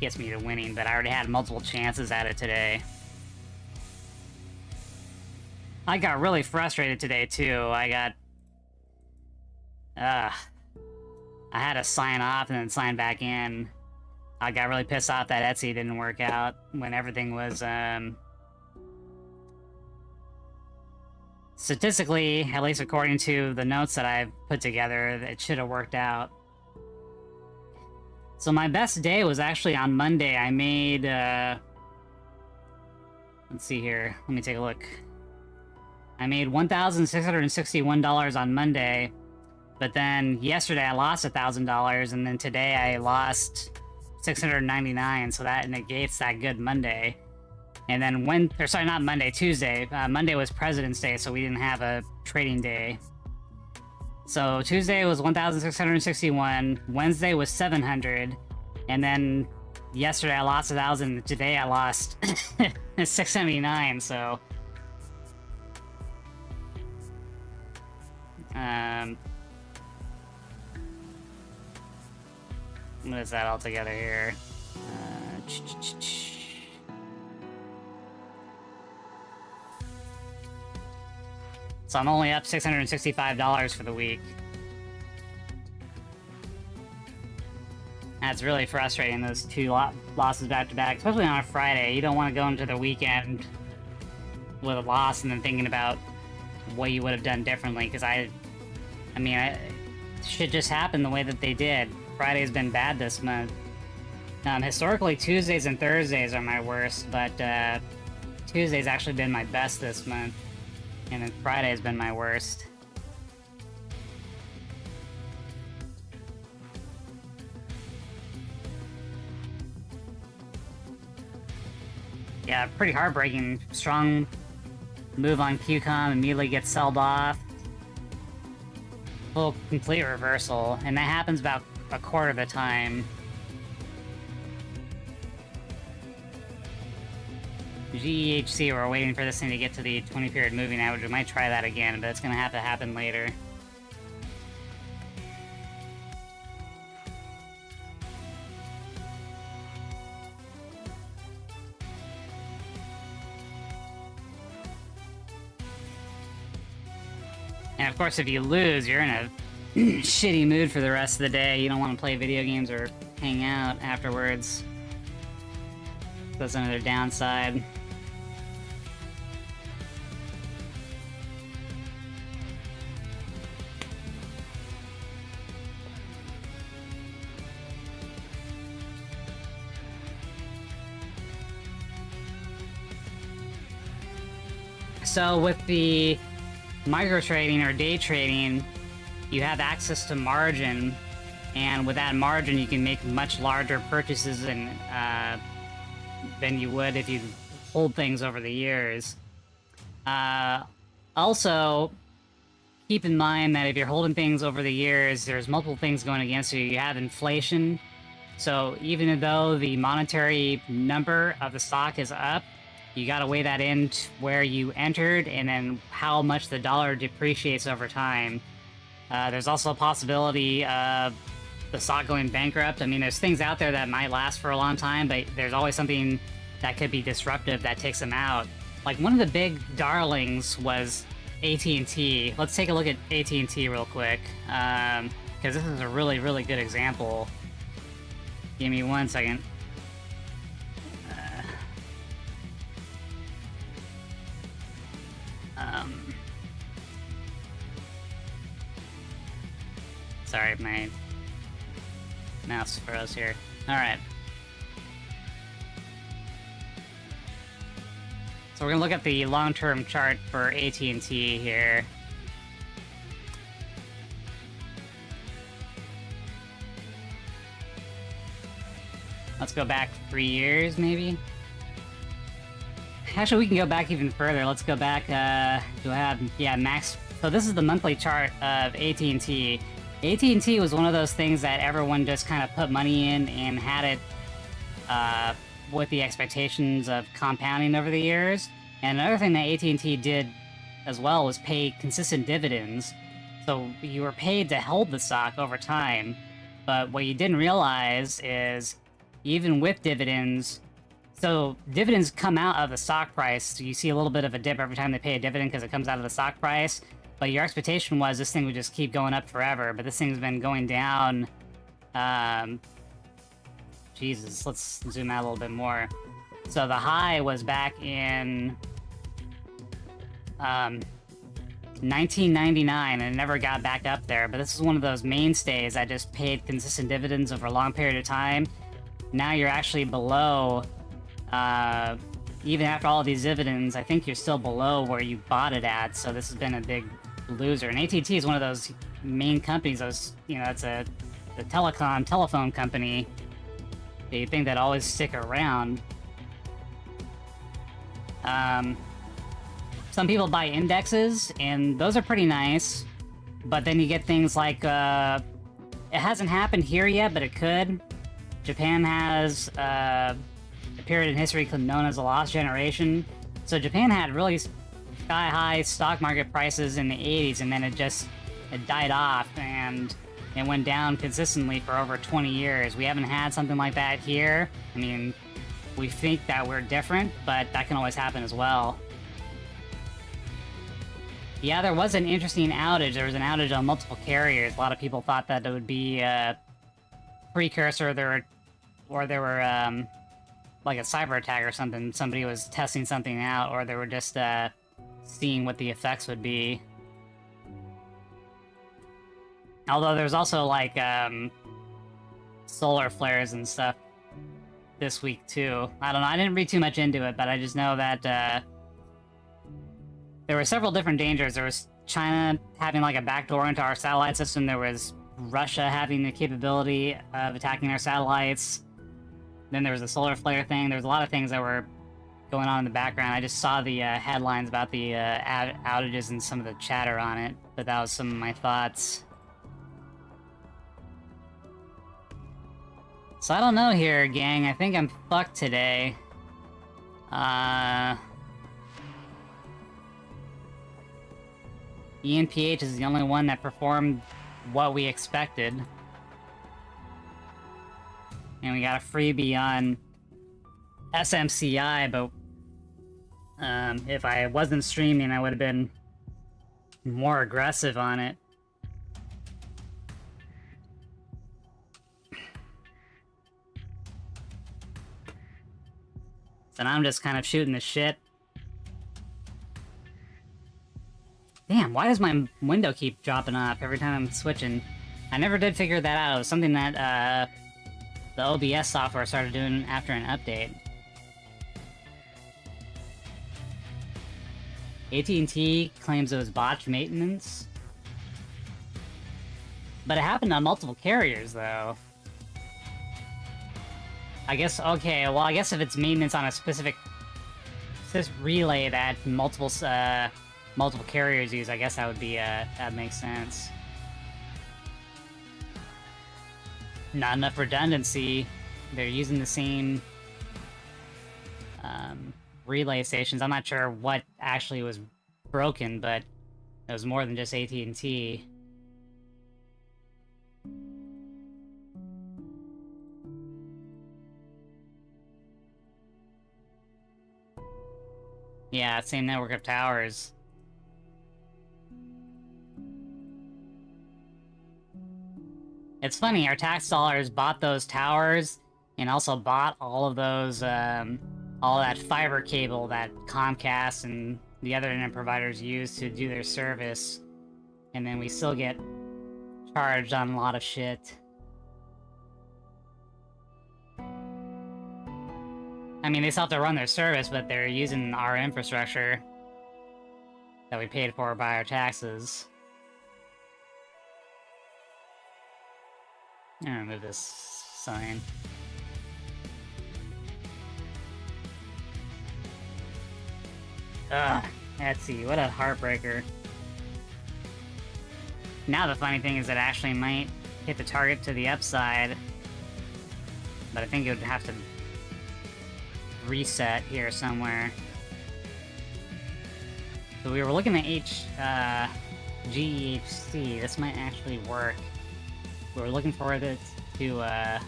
to winning. But I already had multiple chances at it today. I got really frustrated today too. I had to sign off and then sign back in. I got really pissed off that Etsy didn't work out when everything was statistically, at least according to the notes that I've put together, it should have worked out. So my best day was actually on Monday. I made, let's see here. Let me take a look. I made $1,661 on Monday, but then yesterday I lost $1,000, and then today I lost $699, so that negates that good Monday. And then Tuesday. Monday was President's Day, so we didn't have a trading day. So Tuesday was 1,661, Wednesday was 700, and then yesterday I lost 1,000, today I lost 679, so... what is that all together here? So I'm only up $665 for the week. That's really frustrating, those 2 losses back to back, especially on a Friday. You don't want to go into the weekend with a loss and then thinking about what you would have done differently, because shit just happened the way that they did. Friday's been bad this month. Historically, Tuesdays and Thursdays are my worst, but Tuesday's actually been my best this month. And then Friday has been my worst. Yeah, pretty heartbreaking. Strong move on QCOM, immediately gets sold off. Full complete reversal, and that happens about a quarter of the time. GEHC, we're waiting for this thing to get to the 20-period moving average. We might try that again, but it's going to have to happen later. And of course, if you lose, you're in a shitty mood for the rest of the day. You don't want to play video games or hang out afterwards. That's another downside. So with the micro trading or day trading, you have access to margin, and with that margin you can make much larger purchases than you would if you hold things over the years. Also, keep in mind that if you're holding things over the years, there's multiple things going against you. You have inflation, so even though the monetary number of the stock is up, you gotta weigh that in where you entered and then how much the dollar depreciates over time. There's also a possibility of the stock going bankrupt. I mean, there's things out there that might last for a long time, but there's always something that could be disruptive that takes them out. Like, one of the big darlings was AT&T. Let's take a look at AT&T real quick, because this is a really, really good example. Give me 1 second. Sorry, my mouse froze here. Alright. So we're gonna look at the long-term chart for AT&T here. Let's go back 3 years, maybe? Actually, we can go back even further. Let's go back, do I have... Yeah, max... So this is the monthly chart of AT&T. AT&T was one of those things that everyone just kind of put money in and had it, with the expectations of compounding over the years. And another thing that AT&T did as well was pay consistent dividends. So you were paid to hold the stock over time. But what you didn't realize is, even with dividends, so dividends come out of the stock price. So you see a little bit of a dip every time they pay a dividend because it comes out of the stock price. But your expectation was this thing would just keep going up forever. But this thing's been going down. Jesus, let's zoom out a little bit more. So the high was back in 1999 and it never got back up there. But this is one of those mainstays that just paid consistent dividends over a long period of time. Now you're actually below, even after all of these dividends, I think you're still below where you bought it at. So this has been a big loser. And AT&T is one of those main companies. Those, you know, it's a telephone company. You think that always stick around. Some people buy indexes, and those are pretty nice. But then you get things like, it hasn't happened here yet, but it could. Japan has a period in history known as the Lost Generation. So Japan had really sky-high stock market prices in the 80s, and then it died off, and it went down consistently for over 20 years. We haven't had something like that here. I mean, we think that we're different, but that can always happen as well. Yeah, there was an interesting outage. There was an outage on multiple carriers. A lot of people thought that it would be a precursor or there were like a cyber attack or something. Somebody was testing something out, or they were just seeing what the effects would be. Although there's also, like, solar flares and stuff this week, too. I don't know, I didn't read too much into it, but I just know that, there were several different dangers. There was China having, like, a backdoor into our satellite system. There was Russia having the capability of attacking our satellites. Then there was the solar flare thing. There was a lot of things that were going on in the background. I just saw the, headlines about the, outages and some of the chatter on it, but that was some of my thoughts. So I don't know here, gang. I think I'm fucked today. ENPH is the only one that performed what we expected. And we got a freebie on SMCI, but if I wasn't streaming, I would have been more aggressive on it. So now I'm just kind of shooting the shit. Damn, why does my window keep dropping off every time I'm switching? I never did figure that out. It was something that the OBS software started doing after an update. AT&T claims it was botched maintenance. But it happened on multiple carriers, though. I guess, okay, well, I guess if it's maintenance on a specific relay that multiple carriers use, I guess that would be, that makes sense. Not enough redundancy. They're using the same, relay stations. I'm not sure what actually was broken, but it was more than just AT&T. Yeah, same network of towers. It's funny, our tax dollars bought those towers, and also bought all of those, all that fiber cable that Comcast and the other internet providers use to do their service, and then we still get charged on a lot of shit. I I mean, they still have to run their service, but they're using our infrastructure that we paid for by our taxes. I'm gonna remove this sign. Ugh, Etsy, what a heartbreaker. Now the funny thing is it actually might hit the target to the upside, but I think it would have to reset here somewhere. So we were looking at GEHC. This might actually work. We were looking for it to, well,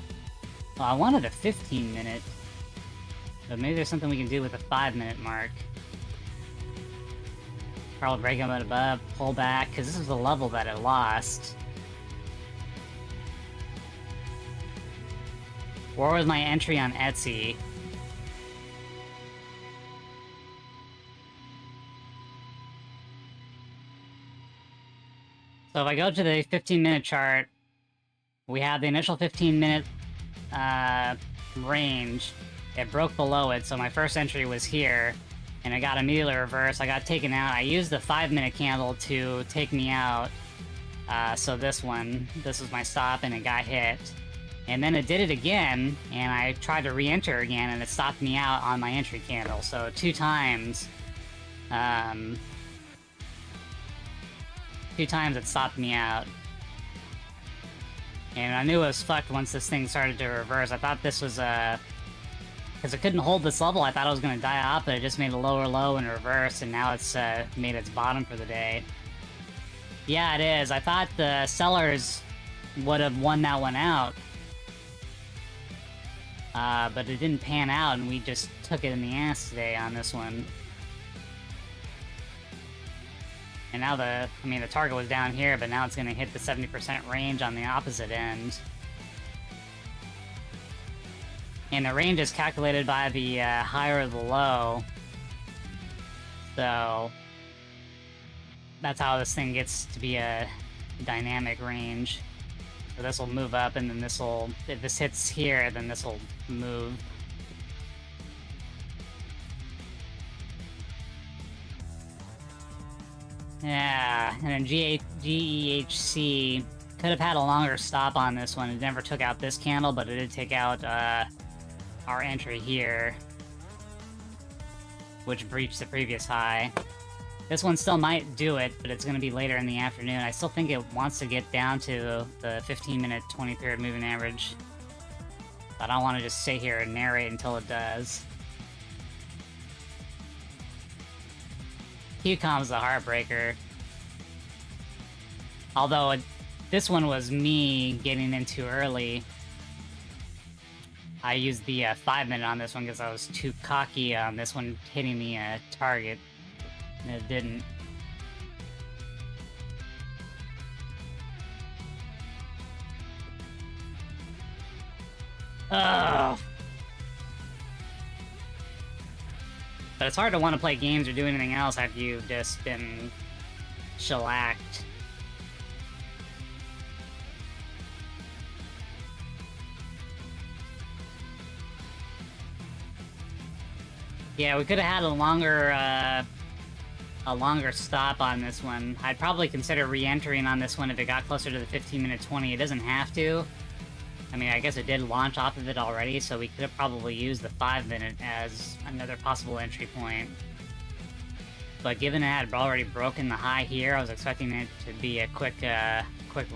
I wanted a 15-minute, but maybe there's something we can do with a 5-minute mark. Probably break them out above, pull back, because this is the level that it lost. Where was my entry on Etsy? So if I go to the 15-minute chart, we have the initial 15-minute range. It broke below it, so my first entry was here, and it got immediately reversed. I got taken out. I used the 5-minute candle to take me out. So this was my stop, and it got hit. And then it did it again, and I tried to re-enter again, and it stopped me out on my entry candle. So 2 times, 2 times it stopped me out. And I knew it was fucked once this thing started to reverse. I thought this was because it couldn't hold this level, I thought it was going to die off, but it just made a lower low and reverse, and now it's made its bottom for the day. Yeah, it is. I thought the sellers would have won that one out. But it didn't pan out, and we just took it in the ass today on this one. And now the target was down here, but now it's going to hit the 70% range on the opposite end. And the range is calculated by the high or the low. So that's how this thing gets to be a dynamic range. So this will move up, and then this will, if this hits here, then this will move. Yeah, and then GEHC could have had a longer stop on this one. It never took out this candle, but it did take out our entry here, which breached the previous high. This one still might do it, but it's going to be later in the afternoon. I still think it wants to get down to the 15-minute 20-period moving average. I don't want to just sit here and narrate until it does. QCOM's the heartbreaker. Although this one was me getting in too early. I used the 5-minute on this one because I was too cocky on this one hitting the target. And it didn't. Ugh. But it's hard to want to play games or do anything else after you've just been shellacked. Yeah, we could have had a longer stop on this one. I'd probably consider re-entering on this one if it got closer to the 15-minute 20. It doesn't have to. I mean, I guess it did launch off of it already, so we could have probably used the 5-minute as another possible entry point. But given it had already broken the high here, I was expecting it to be a quick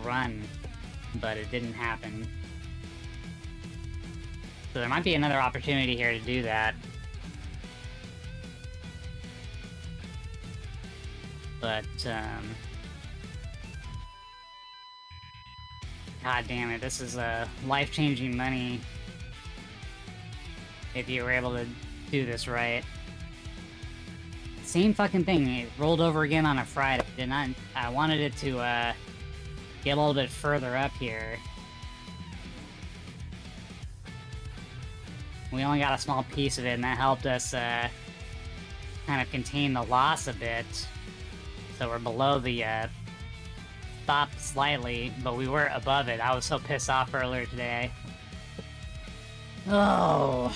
run, but it didn't happen. So there might be another opportunity here to do that. But, god damn it, this is life-changing money if you were able to do this right. Same fucking thing, it rolled over again on a Friday. I wanted it to get a little bit further up here. We only got a small piece of it, and that helped us kind of contain the loss a bit. So we're below the stop slightly, but we were above it. I was so pissed off earlier today. Oh.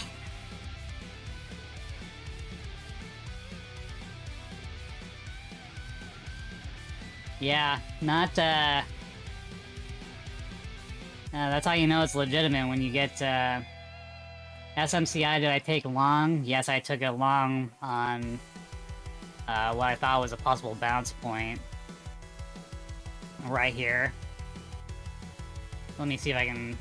Yeah, not, that's how you know it's legitimate when you get, SMCI. Did I take long? Yes, I took it long on, what I thought was a possible bounce point. Right here. Let me see if I can,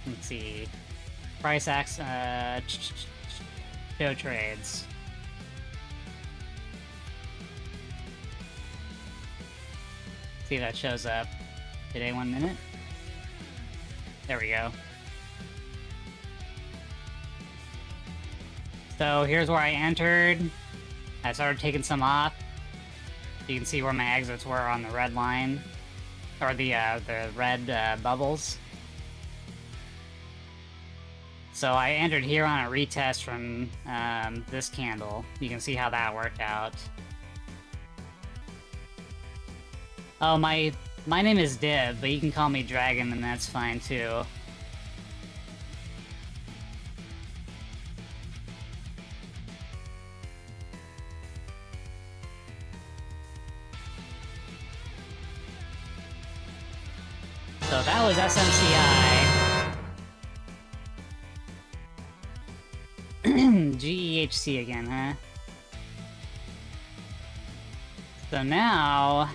let's see. Price acts, show trades. See if that shows up. Today, 1 minute. There we go. So here's where I entered. I started taking some off. You can see where my exits were on the red line. Or the red bubbles. So I entered here on a retest from this candle. You can see how that worked out. Oh, my name is Div, but you can call me Dragon, and that's fine too. So that was SMCI. GEHC again, huh? So now...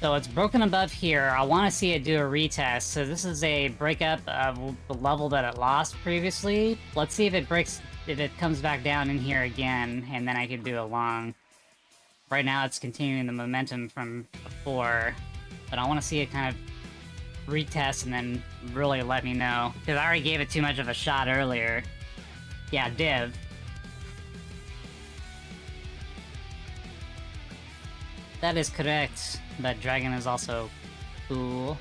So it's broken above here. I want to see it do a retest. So this is a breakup of the level that it lost previously. Let's see if it breaks, if it comes back down in here again, and then I can do a long. Right now it's continuing the momentum from before, but I want to see it kind of retest and then really let me know. Because I already gave it too much of a shot earlier. Yeah, div. That is correct, but Dragon is also cool.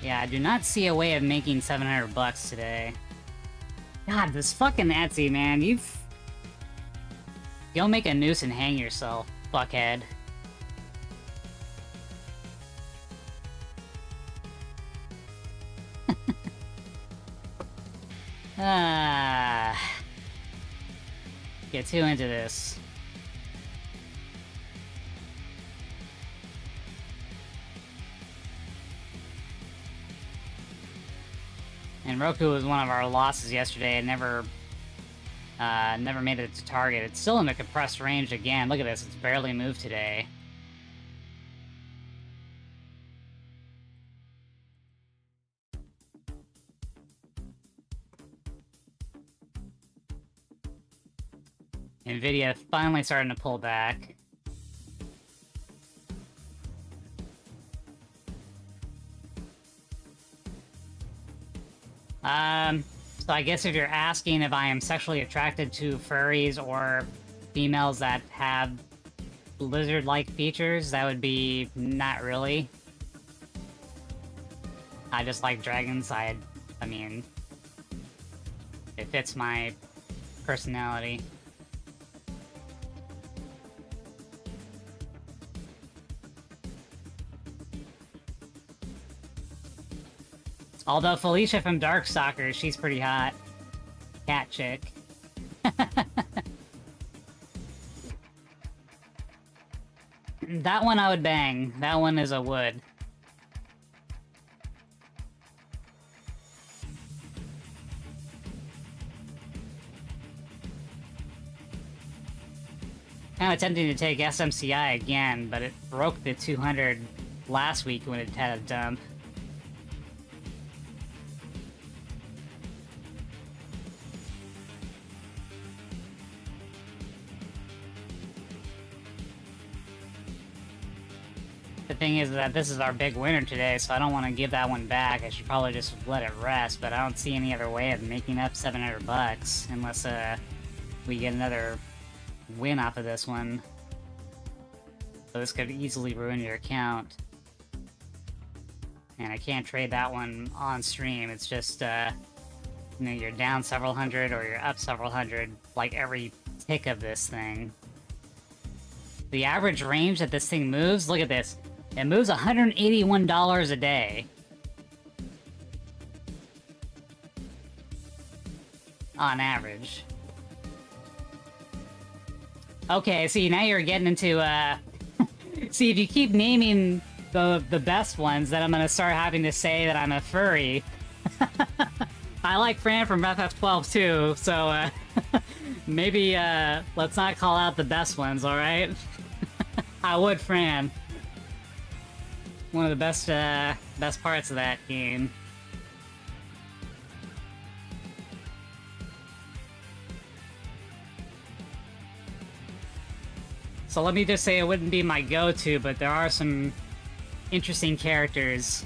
Yeah, I do not see a way of making 700 bucks today. God, this fucking Etsy, man, You'll make a noose and hang yourself, fuckhead. Get too into this. And Roku was one of our losses yesterday. It never made it to target. It's still in the compressed range again. Look at this. It's barely moved today. Nvidia finally starting to pull back. So I guess if you're asking if I am sexually attracted to furries or females that have lizard-like features, that would be not really. I just like dragons. I mean, it fits my personality. Although Felicia from Darkstalkers, she's pretty hot. Cat chick. That one I would bang. That one is a would. Kind of tempting to take SMCI again, but it broke the 200 last week when it had a dump. The thing is that this is our big winner today, so I don't want to give that one back. I should probably just let it rest, but I don't see any other way of making up 700 bucks unless we get another win off of this one. So this could easily ruin your account. And I can't trade that one on stream. It's just, you know, you're down several hundred or you're up several hundred, like every tick of this thing. The average range that this thing moves, look at this. It moves $181 a day. On average. Okay, see, now you're getting into, see, if you keep naming the best ones, then I'm gonna start having to say that I'm a furry. I like Fran from FF12 too, so, maybe, let's not call out the best ones, alright? I would, Fran. One of the best, best parts of that game. So let me just say it wouldn't be my go-to, but there are some interesting characters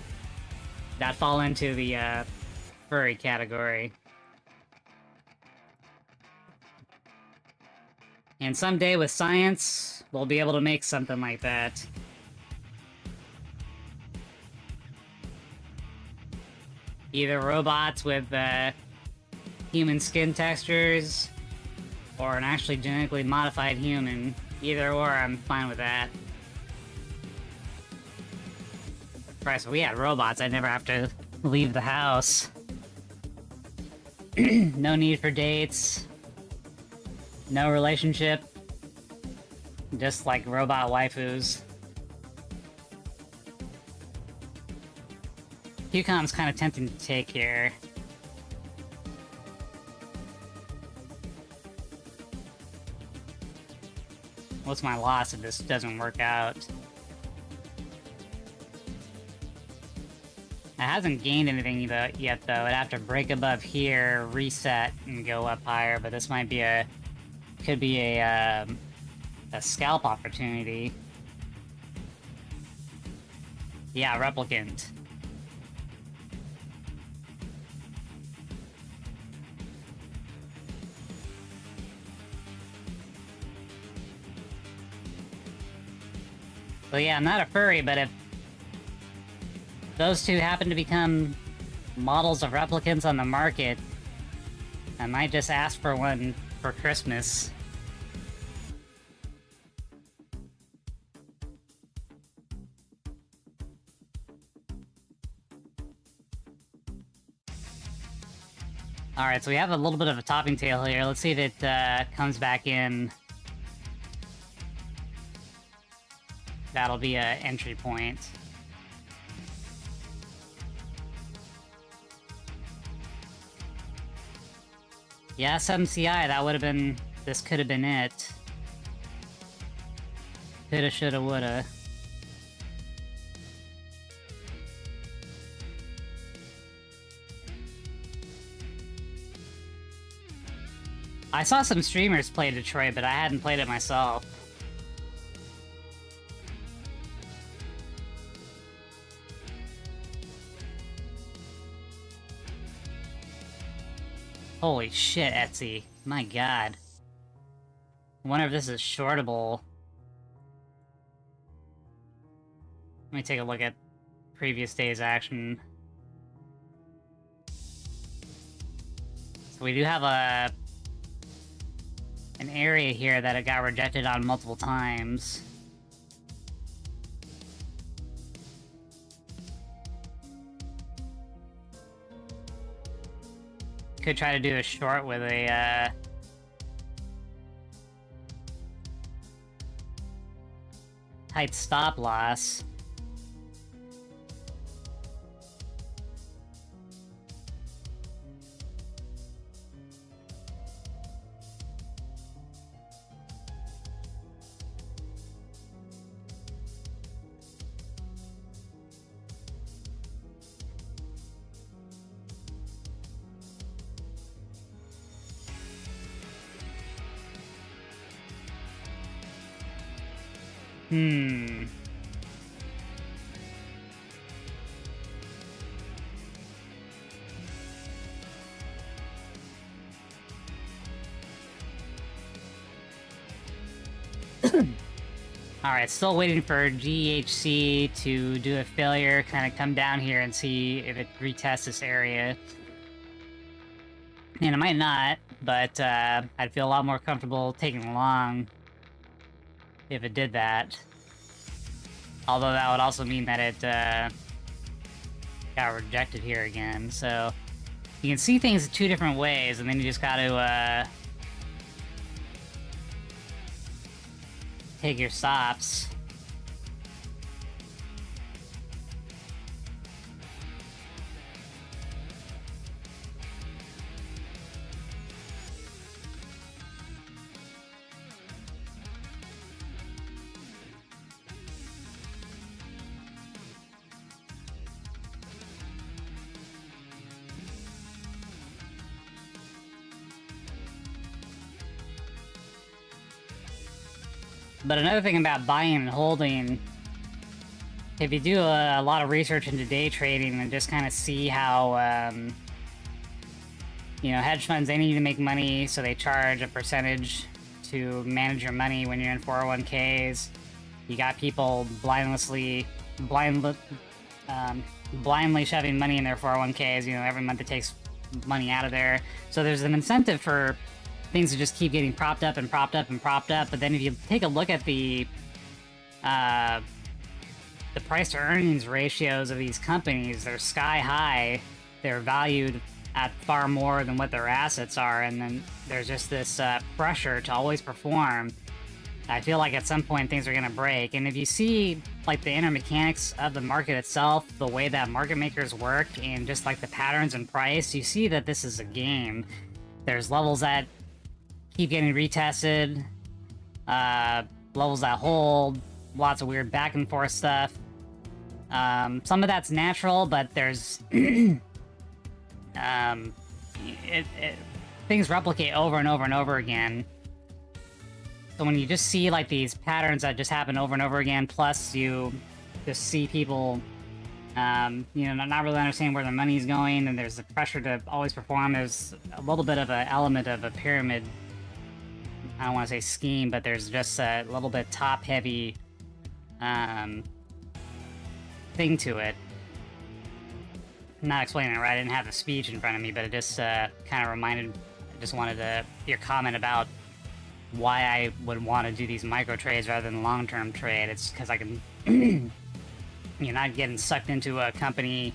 that fall into the, furry category. And someday with science, we'll be able to make something like that. Either robots with human skin textures, or an actually genetically modified human. Either or, I'm fine with that. Christ, if we had robots, I'd never have to leave the house. No need for dates. No relationship. Just like robot waifus. QCOM's kind of tempting to take here. What's my loss if this doesn't work out? It hasn't gained anything yet, though. It'd have to break above here, reset, and go up higher, but this might be a... could be a scalp opportunity. Yeah, replicant. So yeah, I'm not a furry, but if those two happen to become models of replicants on the market, I might just ask for one for Christmas. Alright, so we have a little bit of a topping tail here. Let's see if it comes back in. That'll be an entry point. Yeah, SMCI, that would have been... this could have been it. Coulda, shoulda, woulda. I saw some streamers play Detroit, but I hadn't played it myself. Holy shit, Etsy. My god. I wonder if this is shortable. Let me take a look at previous day's action. So we do have an area here that it got rejected on multiple times. Could try to do a short with a, tight stop loss. Alright, still waiting for GHC to do a failure, kind of come down here and see if it retests this area. And it might not, but I'd feel a lot more comfortable taking long. if it did that. Although that would also mean that it got rejected here again. So you can see things two different ways, and then you just got to take your stops. But another thing about buying and holding, if you do a lot of research into day trading and just kind of see how, you know, hedge funds, they need to make money, so they charge a percentage to manage your money when you're in 401ks. You got people blindly shoving money in their 401ks. You know, every month it takes money out of there. So there's an incentive for things to just keep getting propped up and propped up and propped up. But then if you take a look at the price to earnings ratios of these companies, they're sky high. They're valued at far more than what their assets are, and then there's just this pressure to always perform. I feel like at some point things are going to break, and if you see like the inner mechanics of the market itself, the way that market makers work, and just like the patterns in price, you see that this is a game. There's levels that keep getting retested, levels that hold, lots of weird back and forth stuff. Some of that's natural, but there's things replicate over and over and over again. So when you just see like these patterns that just happen over and over again, plus you just see people, you know, not really understanding where their money's going, and there's the pressure to always perform. There's a little bit of an element of a pyramid. I don't want to say scheme, but there's just a little bit top-heavy thing to it. I'm not explaining it right. I didn't have the speech in front of me, but it just kind of reminded. I just wanted to your comment about why I would want to do these micro trades rather than long-term trade. It's because I can, you're not getting sucked into a company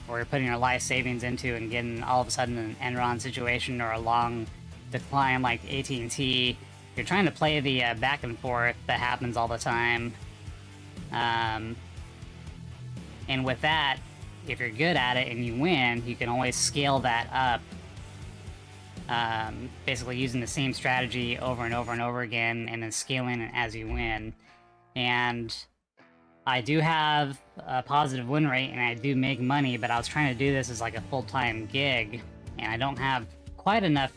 or you're putting your life savings into and getting all of a sudden an Enron situation or a long decline like AT&T. You're trying to play the back and forth that happens all the time. And with that, if you're good at it and you win, you can always scale that up. Basically using the same strategy over and over and over again, and then scaling it as you win. And I do have a positive win rate, and I do make money, but I was trying to do this as like a full-time gig, and I don't have quite enough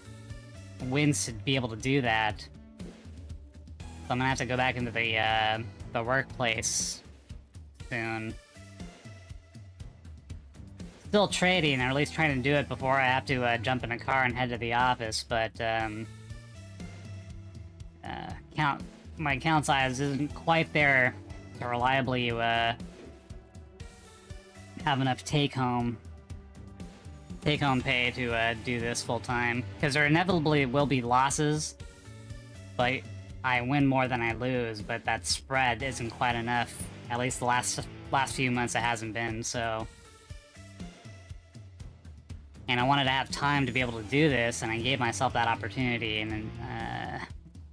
wins to be able to do that. So I'm gonna have to go back into the workplace soon. Still trading, or at least trying to do it before I have to jump in a car and head to the office, but my account size isn't quite there to reliably have enough take-home pay to do this full-time, because there inevitably will be losses, but I win more than I lose, but that spread isn't quite enough. At least the last few months it hasn't been, so... And I wanted to have time to be able to do this, and I gave myself that opportunity, and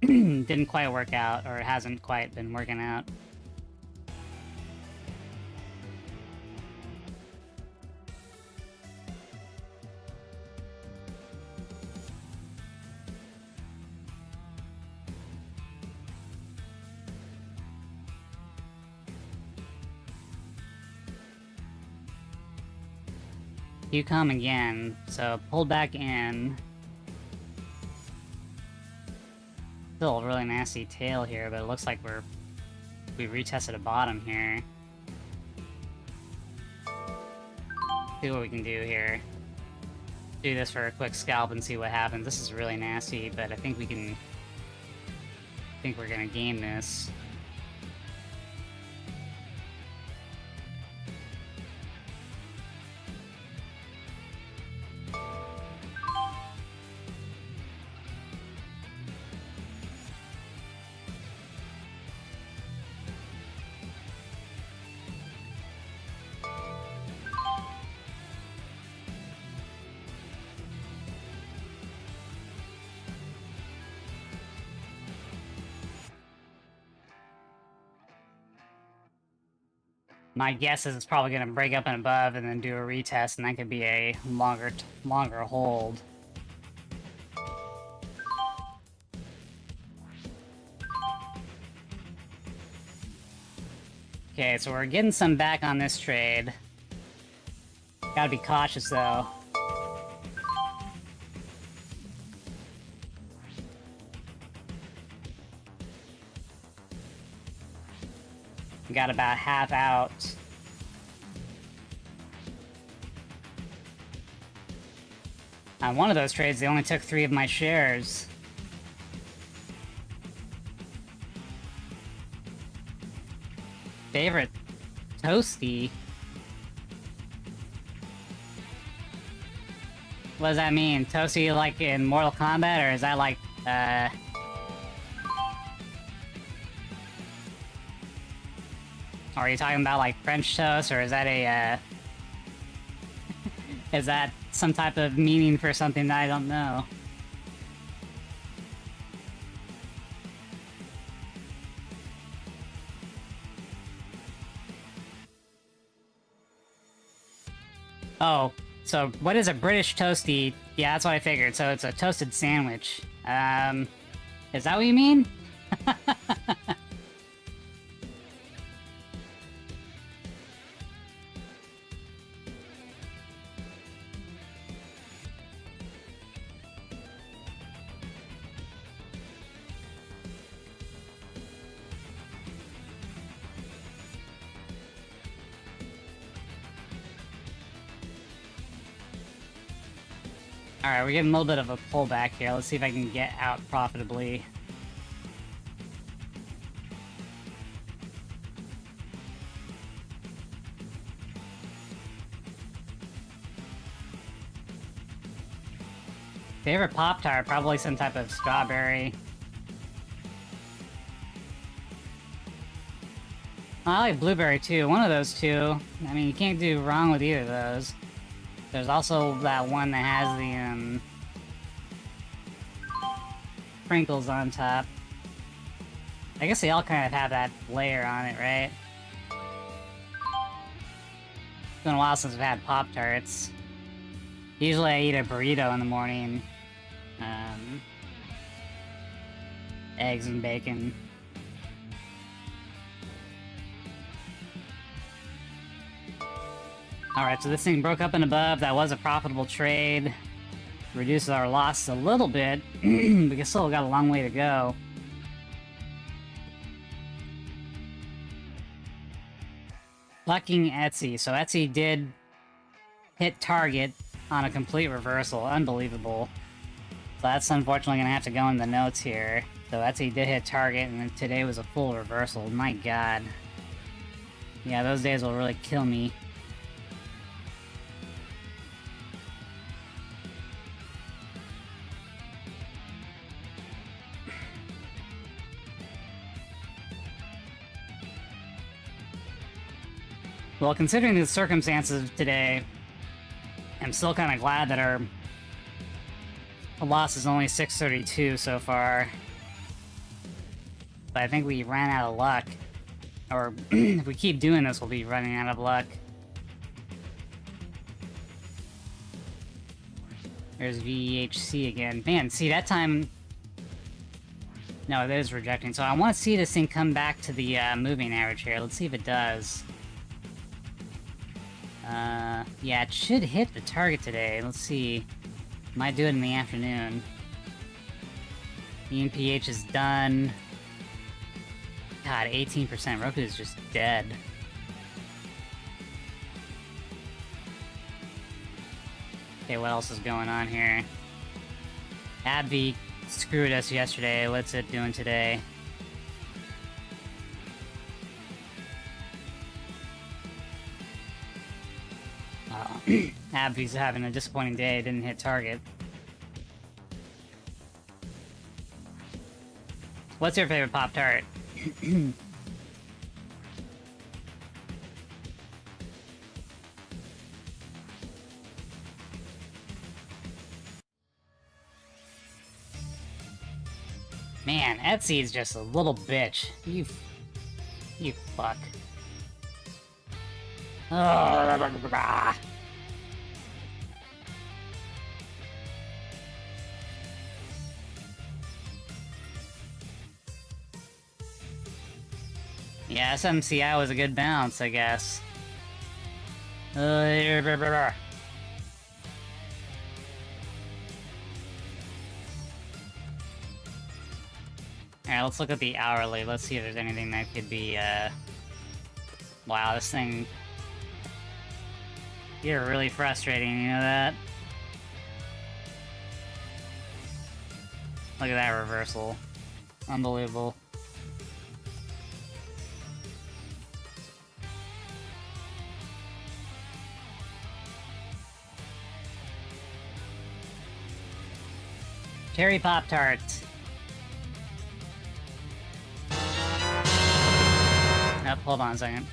then didn't quite work out, or it hasn't quite been working out. You come again, so pulled back in. Still a really nasty tail here, but it looks like we retested a bottom here. See what we can do here. Do this for a quick scalp and see what happens. This is really nasty, but I think we can. I think we're gonna game this. My guess is it's probably going to break up and above and then do a retest, and that could be a longer hold. Okay, so we're getting some back on this trade. Gotta be cautious, though. Got about half out. On one of those trades, they only took 3 of my shares. Favorite toasty? What does that mean? Toasty like in Mortal Kombat, or is that like, Are you talking about like French toast, or is that a, is that some type of meaning for something that I don't know? Oh, so what is a British toasty? Yeah, that's what I figured. So it's a toasted sandwich. Is that what you mean? Alright, we're getting a little bit of a pullback here. Let's see if I can get out profitably. Favorite Pop-Tart? Probably some type of strawberry. I like blueberry too. One of those two. I mean, you can't do wrong with either of those. There's also that one that has the, sprinkles on top. I guess they all kind of have that layer on it, right? It's been a while since I've had Pop-Tarts. Usually I eat a burrito in the morning. Eggs and bacon. Alright, so this thing broke up and above. That was a profitable trade. Reduces our loss a little bit. We still got a long way to go. Fucking Etsy. So Etsy did hit target on a complete reversal. Unbelievable. So that's unfortunately gonna have to go in the notes here. So Etsy did hit target, and then today was a full reversal. My god. Yeah, those days will really kill me. Well, considering the circumstances of today, I'm still kind of glad that our loss is only 632 so far. But I think we ran out of luck. Or, if we keep doing this, we'll be running out of luck. There's VHC again. Man, see, that time... No, it is rejecting. So I want to see this thing come back to the moving average here. Let's see if it does. Yeah, it should hit the target today. Let's see. Might do it in the afternoon. EMPH is done. God, 18%. Roku is just dead. Okay, what else is going on here? AbbVie screwed us yesterday. What's it doing today? AbbVie's having a disappointing day. It didn't hit target. What's your favorite Pop-Tart? Man, Etsy is just a little bitch. You fuck. Ugh. Yeah, SMCI was a good bounce, I guess. Alright, let's look at the hourly. Let's see if there's anything that could be, Wow, this thing... You're really frustrating, you know that? Look at that reversal. Unbelievable. Cherry Pop-Tarts. Nope, hold on a second.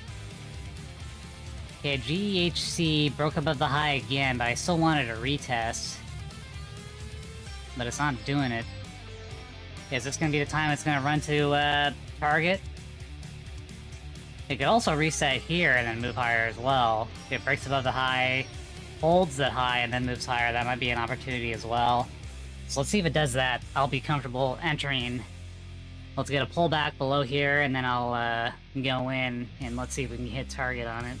Okay, GEHC broke above the high again, but I still wanted to retest. But it's not doing it. Is this gonna be the time it's gonna run to, target? It could also reset here and then move higher as well. If it breaks above the high, holds that high, and then moves higher, that might be an opportunity as well. So let's see if it does that. I'll be comfortable entering. Let's get a pullback below here, and then I'll, go in, and let's see if we can hit target on it.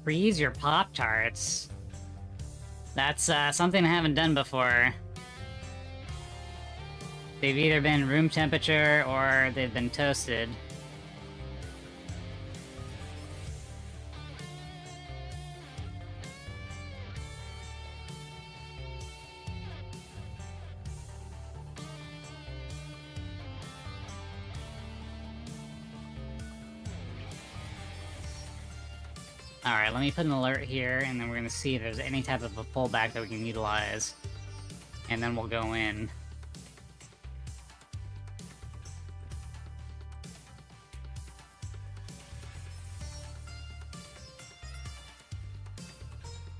Freeze your Pop-Tarts. That's, something I haven't done before. They've either been room temperature, or they've been toasted. Alright, let me put an alert here, and then we're gonna see if there's any type of a pullback that we can utilize. And then we'll go in.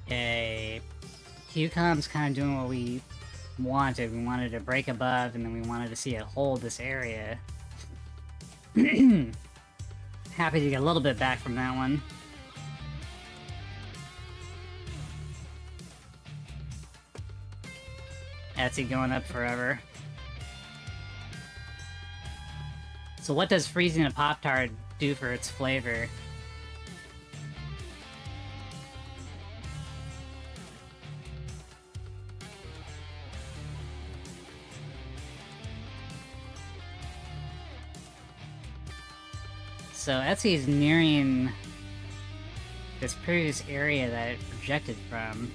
Okay. QCOM's kind of doing what we wanted. We wanted to break above, and then we wanted to see it hold this area. Happy to get a little bit back from that one. Etsy going up forever. So what does freezing a Pop-Tart do for its flavor? So Etsy is nearing this previous area that it projected from.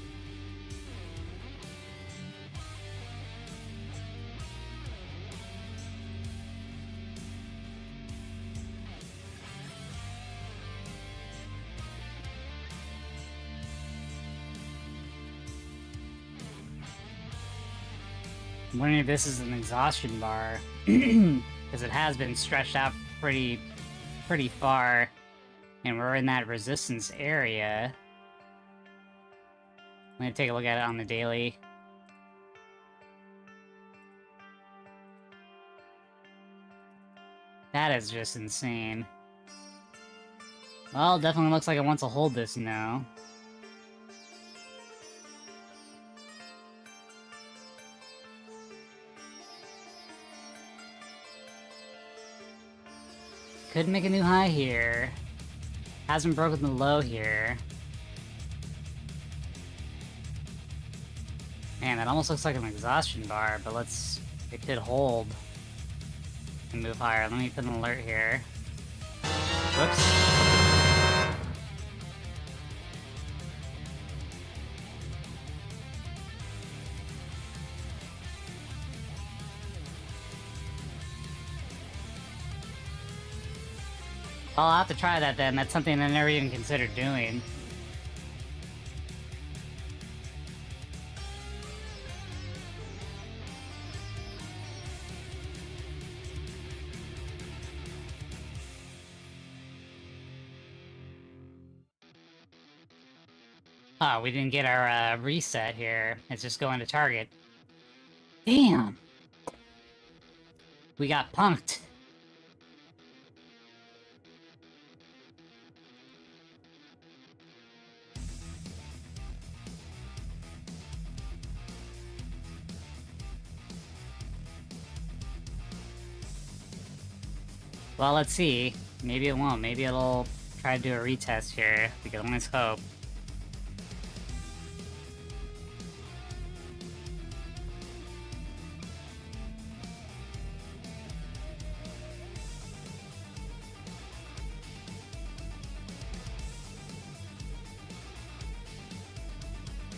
I'm wondering if this is an exhaustion bar, because it has been stretched out pretty far, and we're in that resistance area. I'm gonna take a look at it on the daily. That is just insane. Well, definitely looks like it wants to hold this now. Could make a new high here. Hasn't broken the low here. Man, that almost looks like an exhaustion bar, but it could hold and move higher. Let me put an alert here. Whoops. I'll have to try that then. That's something I never even considered doing. Oh, we didn't get our reset here. It's just going to target. Damn! We got punked. Well, let's see. Maybe it won't. Maybe it'll try to do a retest here. We can always hope.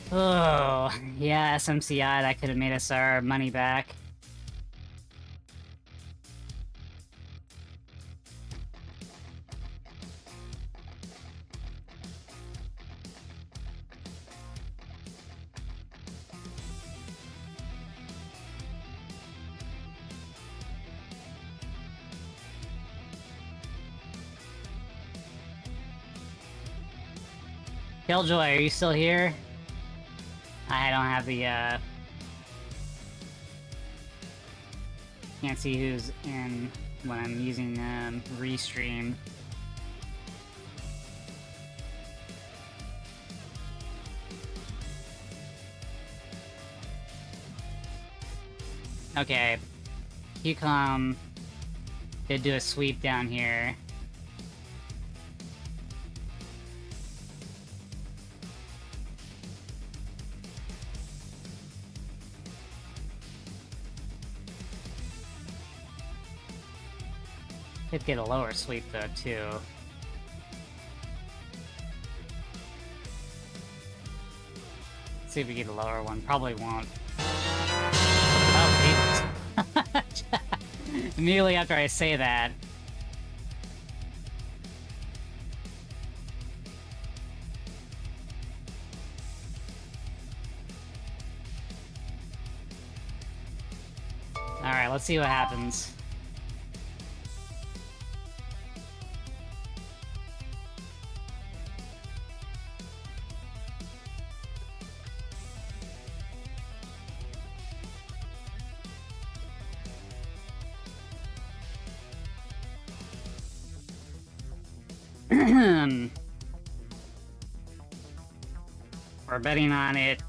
Oh, yeah, SMCI, that could have made us our money back. Killjoy, are you still here? I don't have the, can't see who's in when I'm using, Restream. Okay. QCOM did do a sweep down here. Could get a lower sweep though, too. Let's see if we get a lower one. Probably won't. Oh, Jesus. Immediately after I say that. Alright, let's see what happens. We're betting on it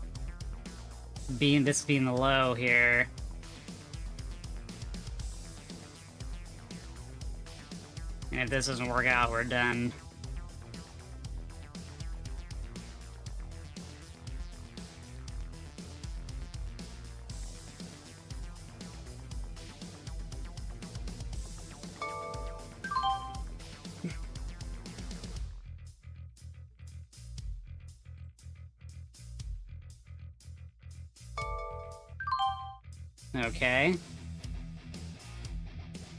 being the low here. And if this doesn't work out, we're done. Okay.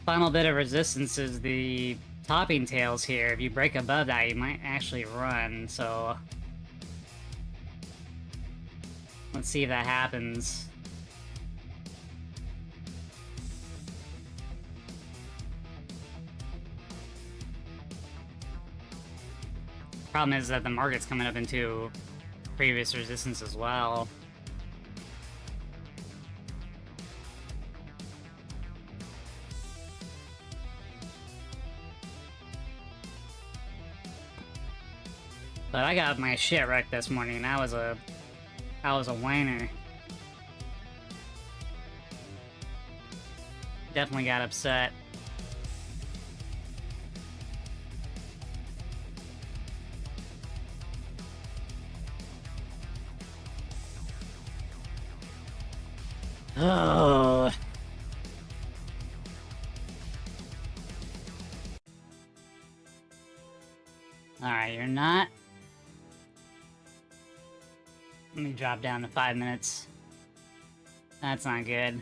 Final bit of resistance is the topping tails here. If you break above that, you might actually run, so... let's see if that happens. Problem is that the market's coming up into previous resistance as well. But I got my shit wrecked this morning. That was a whiner. Definitely got upset. Oh. Alright, you're not. Let me drop down to 5 minutes. That's not good.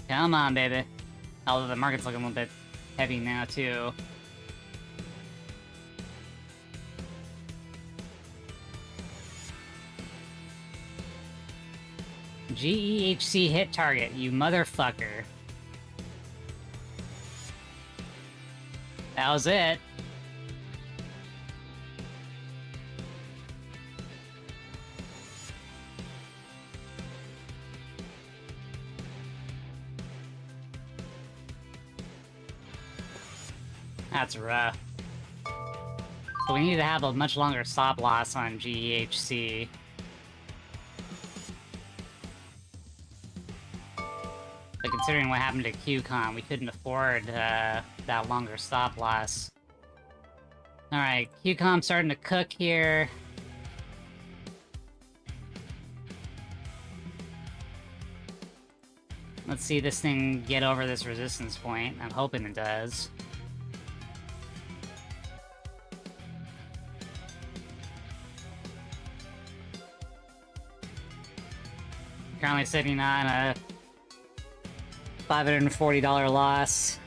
Come on, baby. Although the market's looking a little bit heavy now, too. GEHC hit target, you motherfucker. That was it. That's rough. So we need to have a much longer stop loss on GEHC. But considering what happened to QCOM, we couldn't afford that longer stop loss. Alright, QCOM starting to cook here. Let's see this thing get over this resistance point. I'm hoping it does. Currently sitting on a $540 loss.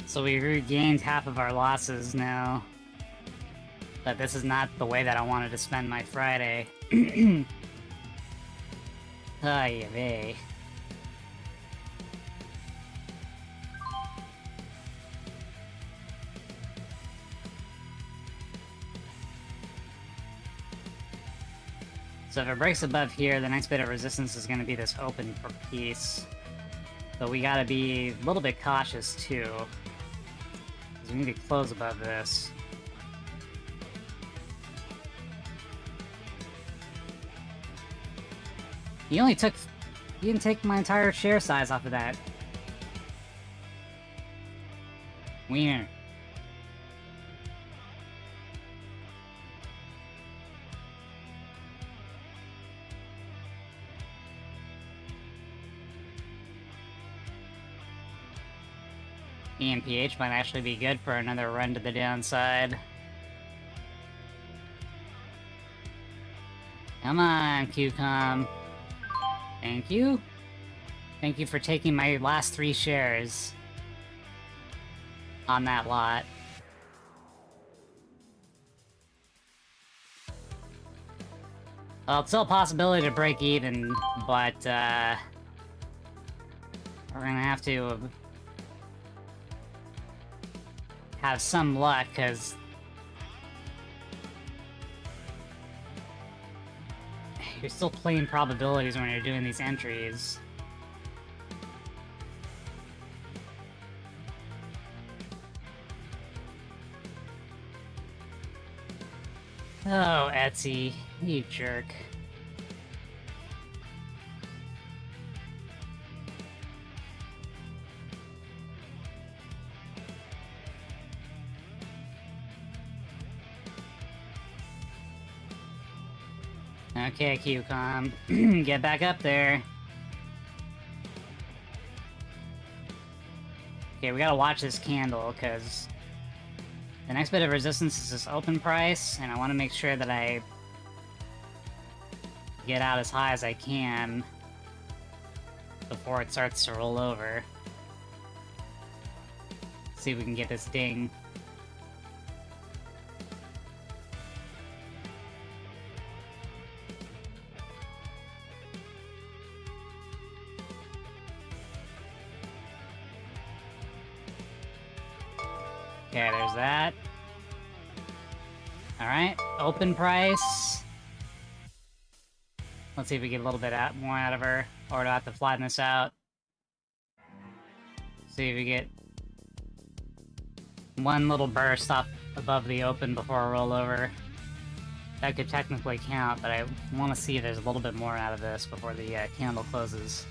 So we regained half of our losses now. But this is not the way that I wanted to spend my Friday. Ay, vey. So if it breaks above here, the next bit of resistance is going to be this open piece. But we gotta be a little bit cautious too. Because we need to close above this. He didn't take my entire share size off of that. Wiener. EMPH might actually be good for another run to the downside. Come on, QCOM. Thank you. Thank you for taking my last 3 shares on that lot. Well, it's still a possibility to break even, but we're gonna have to have some luck, because you're still playing probabilities when you're doing these entries. Oh, Etsy, you jerk. Okay, QCOM, get back up there. Okay, we gotta watch this candle, because the next bit of resistance is this open price, and I want to make sure that I get out as high as I can before it starts to roll over. See if we can get this ding. Okay, there's that. Alright, open price. Let's see if we get a little bit more out of her, or do I have to flatten this out? See if we get one little burst off above the open before a rollover. That could technically count, but I want to see if there's a little bit more out of this before the candle closes.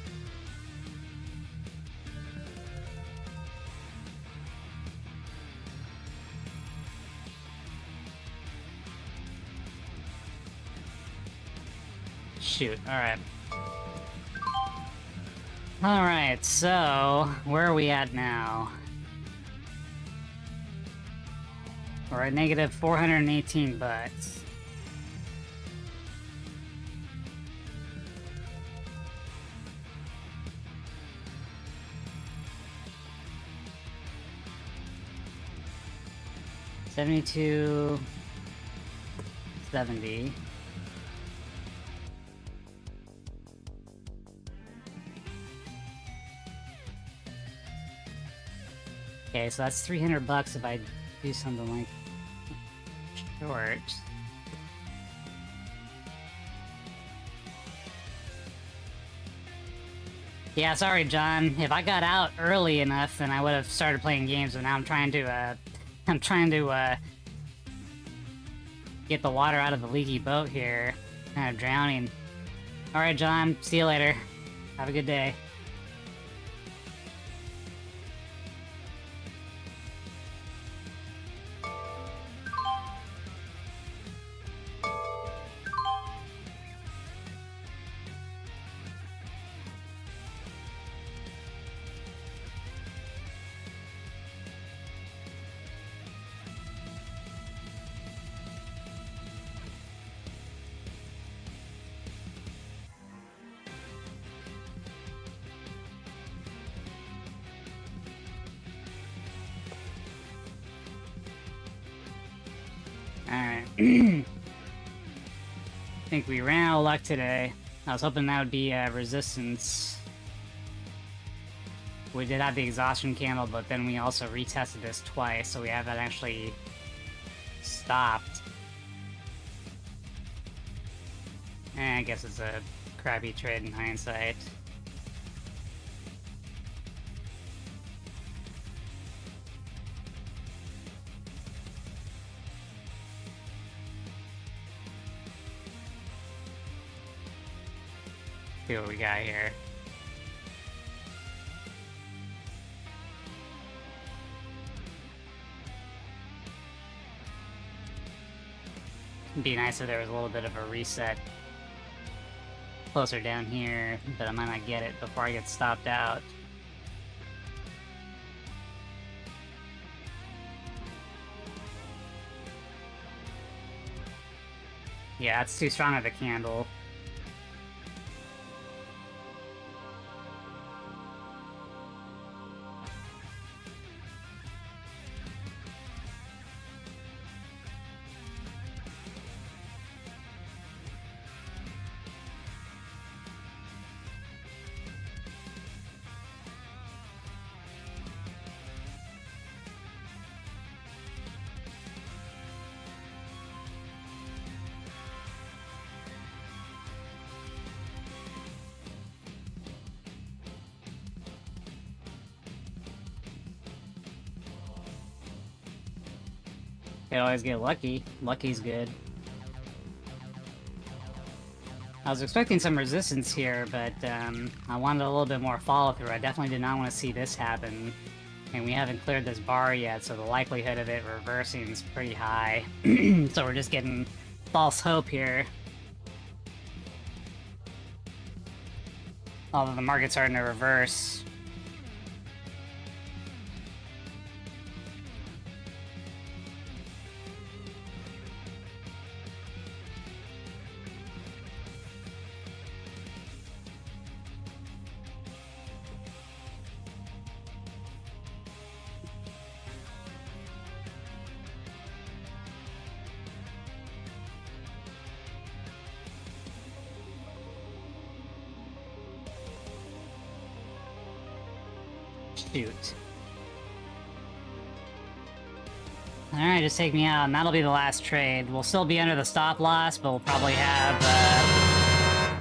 Shoot, alright. Alright, so where are we at now? We're at negative 418 bucks. $72.70. Okay, so that's 300 bucks if I do something like short. Yeah, sorry, John. If I got out early enough, then I would have started playing games, but now I'm trying to, get the water out of the leaky boat here. Kind of drowning. Alright, John. See you later. Have a good day. Alright. I think we ran out of luck today. I was hoping that would be resistance. We did have the exhaustion candle, but then we also retested this twice, so we haven't actually stopped. I guess it's a crappy trade in hindsight. See what we got here. It'd be nice if there was a little bit of a reset closer down here, but I might not get it before I get stopped out. Yeah, it's too strong of a candle. You always get lucky. Lucky's good. I was expecting some resistance here, but I wanted a little bit more follow-through. I definitely did not want to see this happen. And we haven't cleared this bar yet, so the likelihood of it reversing is pretty high. So we're just getting false hope here. Although the market's starting to reverse. Shoot. Alright, just take me out, and that'll be the last trade. We'll still be under the stop loss, but we'll probably have,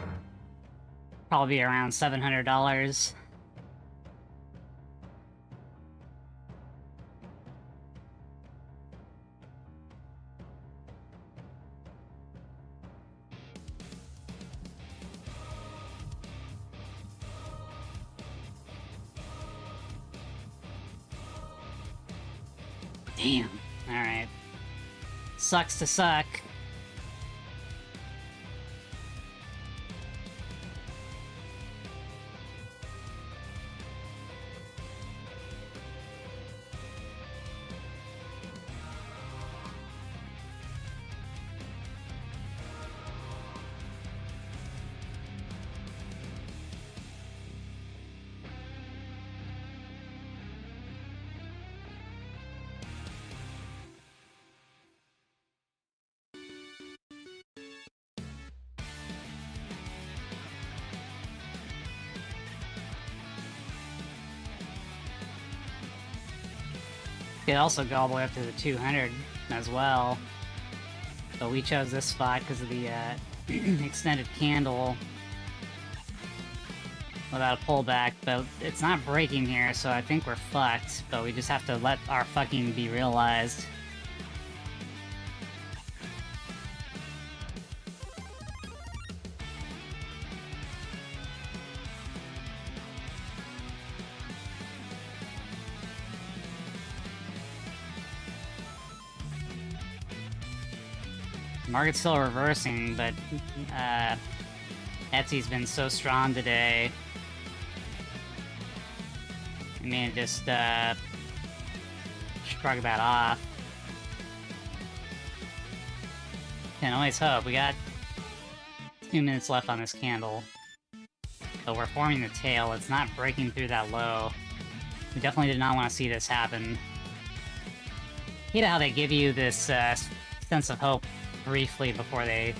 probably around $700. Damn. Alright. Sucks to suck. Could also go all the way up to the 200 as well. But we chose this spot because of the extended candle without a pullback, but it's not breaking here, so I think we're fucked, but we just have to let our fucking be realized. Market's still reversing, but Etsy's been so strong today. I mean, just shrug that off. Can always hope. We got 2 minutes left on this candle. So we're forming the tail. It's not breaking through that low. We definitely did not want to see this happen. Hate how they give you this sense of hope briefly before they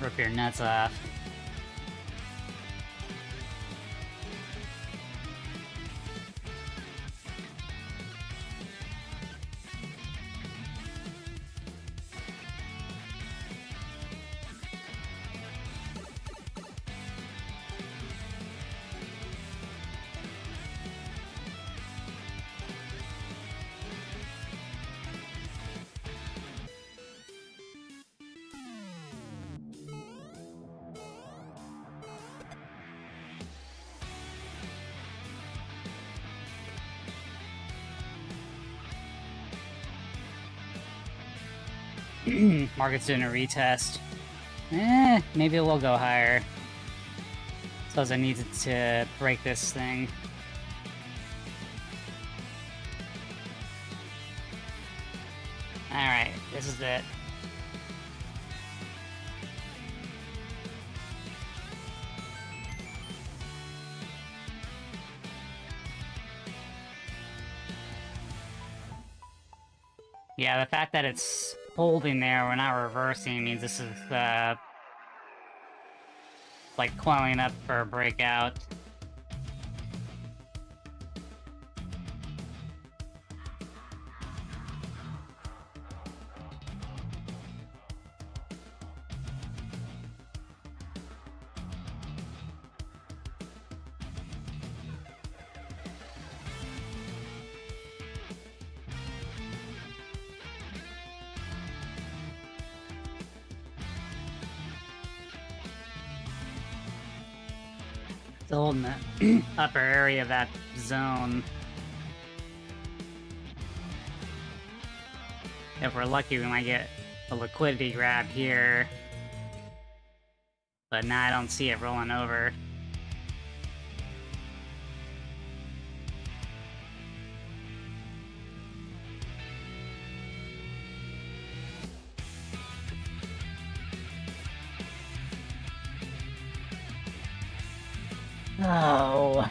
rip your nuts off. Market's doing a retest. Maybe it will go higher. Suppose I needed to break this thing. Alright, this is it. Yeah, the fact that it's holding there, we're not reversing, means this is, like, coiling up for a breakout. Still in the upper area of that zone. If we're lucky, we might get a liquidity grab here. But nah, I don't see it rolling over. Oh.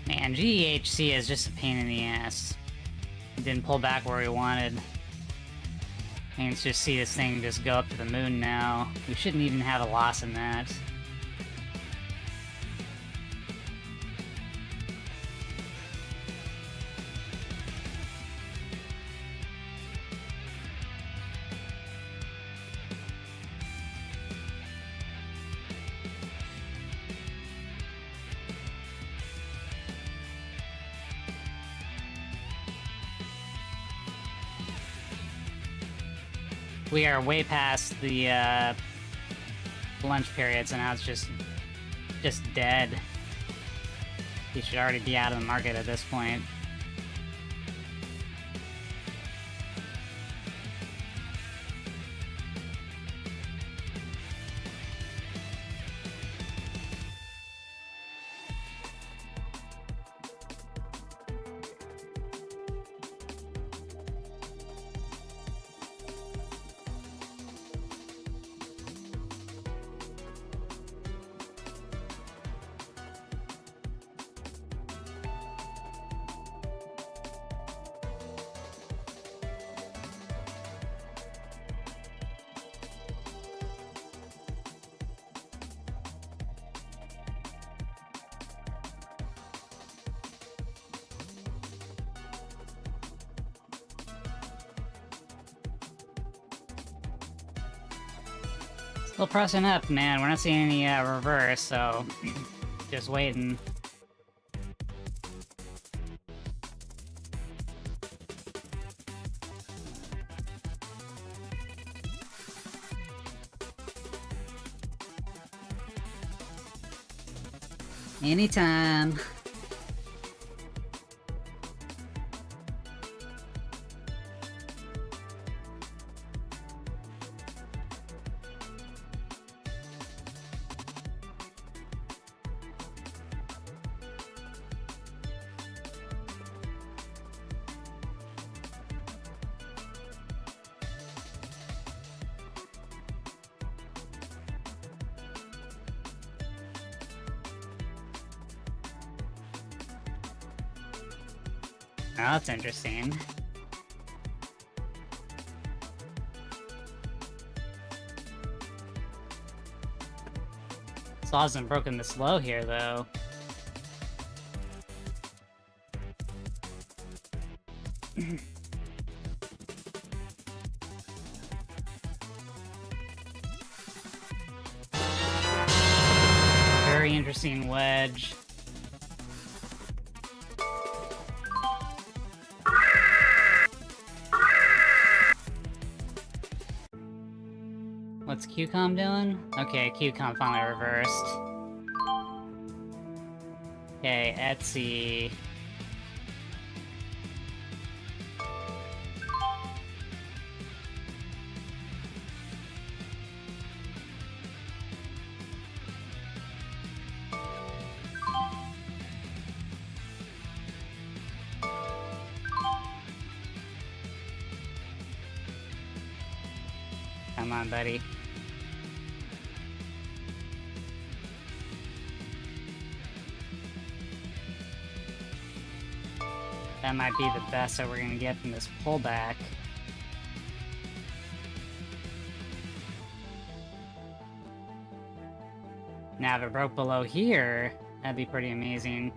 Man, GEHC is just a pain in the ass. It didn't pull back where we wanted. And let's just see this thing just go up to the moon now. We shouldn't even have a loss in that. we are way past the lunch period, so now it's just dead. He should already be out of the market at this point. Still pressing up, man. We're not seeing any reverse, so just waiting. Anytime. Oh, that's interesting. Saw hasn't broken this low here, though. Very interesting wedge. What's QCOM doing? Okay, QCOM finally reversed. Okay, Etsy. Come on, buddy. That might be the best that we're gonna get from this pullback. Now, if it broke below here, that'd be pretty amazing.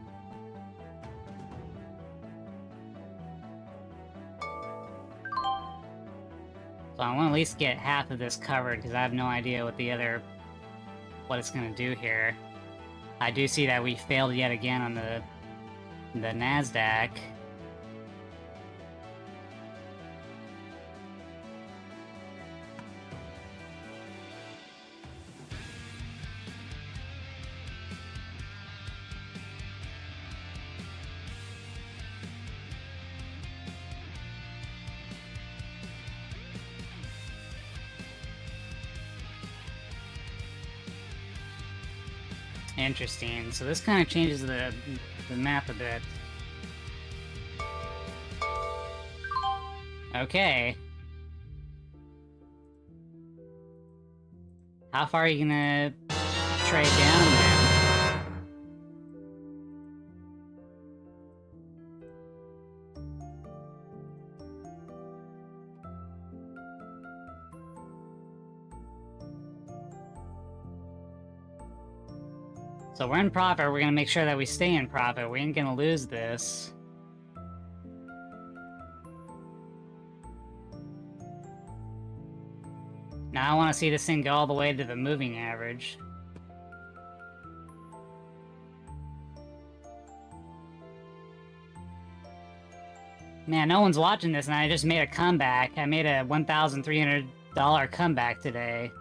So I want to at least get half of this covered, because I have no idea what it's gonna do here. I do see that we failed yet again on the NASDAQ. Interesting. So this kind of changes the map a bit. Okay. How far are you gonna trade down there? So we're in profit, we're gonna make sure that we stay in profit. We ain't gonna lose this. Now I want to see this thing go all the way to the moving average. Man, no one's watching this, and I just made a comeback. I made a $1,300 $1 comeback today.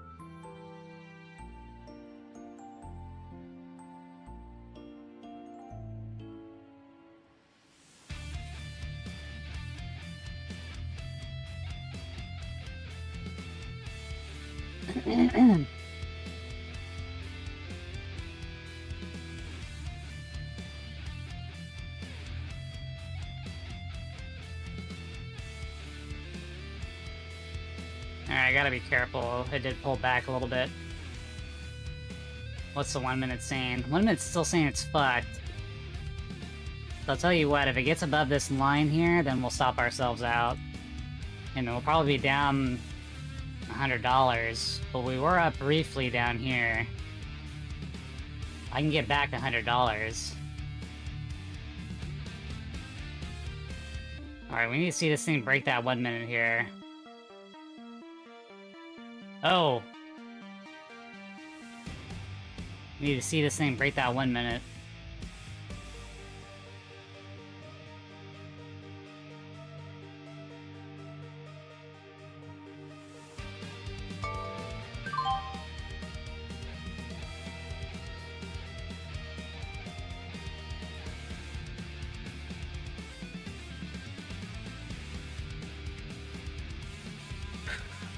Alright, I gotta be careful. It did pull back a little bit. What's the 1 minute saying? 1 minute's still saying it's fucked. So I'll tell you what, if it gets above this line here, then we'll stop ourselves out. And we'll probably be down $100, but we were up briefly down here. I can get back $100. Alright, we need to see this thing break that 1 minute here. Oh! We need to see this thing break that 1 minute.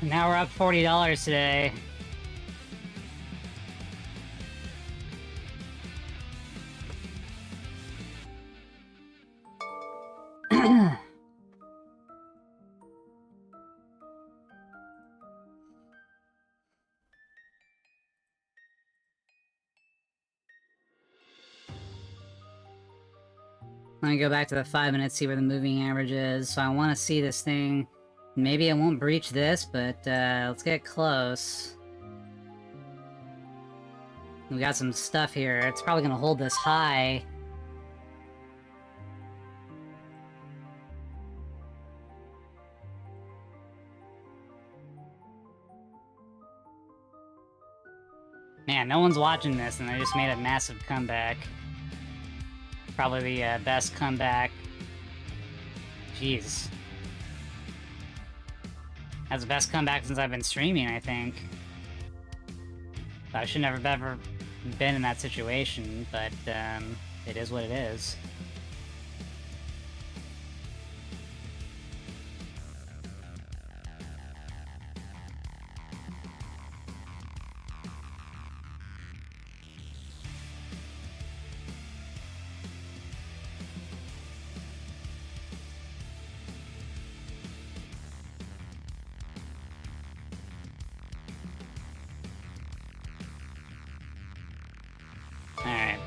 Now we're up $40 today. Let me go back to the 5 minutes, see where the moving average is. So I want to see this thing. Maybe it won't breach this, but let's get close. We got some stuff here. It's probably gonna hold this high. Man, no one's watching this, and I just made a massive comeback. Probably the best comeback. Jeez. That's the best comeback since I've been streaming, I think. I should never have ever been in that situation, but it is what it is.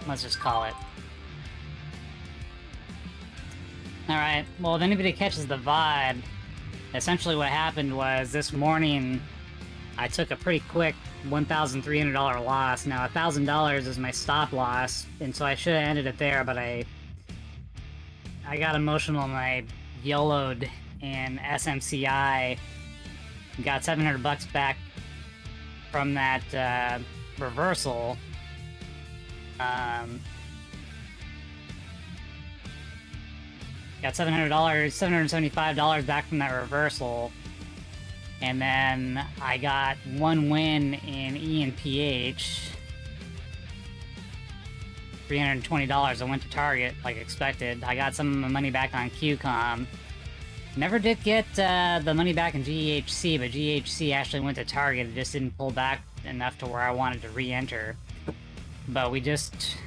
Let's just call it. Alright, well, if anybody catches the vibe, essentially what happened was this morning I took a pretty quick $1,300 loss. Now, $1,000 is my stop loss, and so I should have ended it there, but I got emotional and I YOLO'd in SMCI. Got 700 bucks back from that reversal. Got $775 back from that reversal, and then I got one win in ENPH, $320. I went to Target like expected. I got some of my money back on QCOM. Never did get the money back in GHC, but GHC actually went to Target. It just didn't pull back enough to where I wanted to re-enter. But we just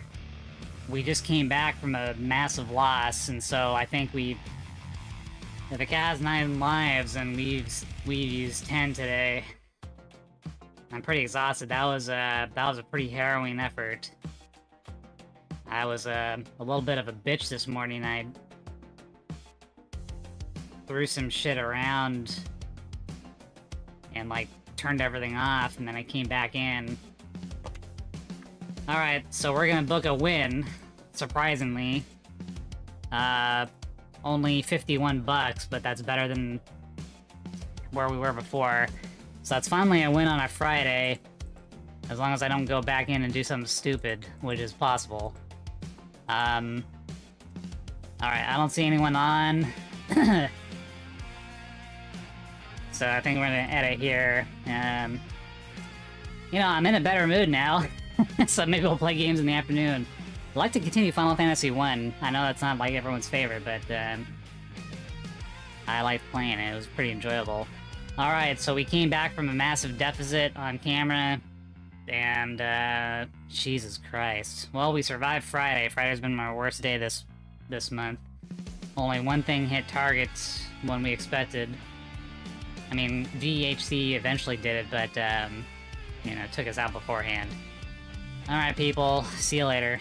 came back from a massive loss, and so I think if the cat has 9 lives and we used 10 today. I'm pretty exhausted. That was a pretty harrowing effort. I was a little bit of a bitch this morning. I threw some shit around and like turned everything off, and then I came back in. Alright, so we're gonna book a win, surprisingly. Only 51 bucks, but that's better than where we were before. So that's finally a win on a Friday, as long as I don't go back in and do something stupid, which is possible. Alright, I don't see anyone on. So I think we're gonna edit here. You know, I'm in a better mood now, so maybe we'll play games in the afternoon. I'd like to continue Final Fantasy 1. I know that's not like everyone's favorite, but I liked playing it. It was pretty enjoyable. Alright, so we came back from a massive deficit on camera, and Jesus Christ. Well, we survived Friday. Friday's been my worst day this month. Only one thing hit targets when we expected. I mean, DHC eventually did it, but, you know, took us out beforehand. Alright, people. See you later.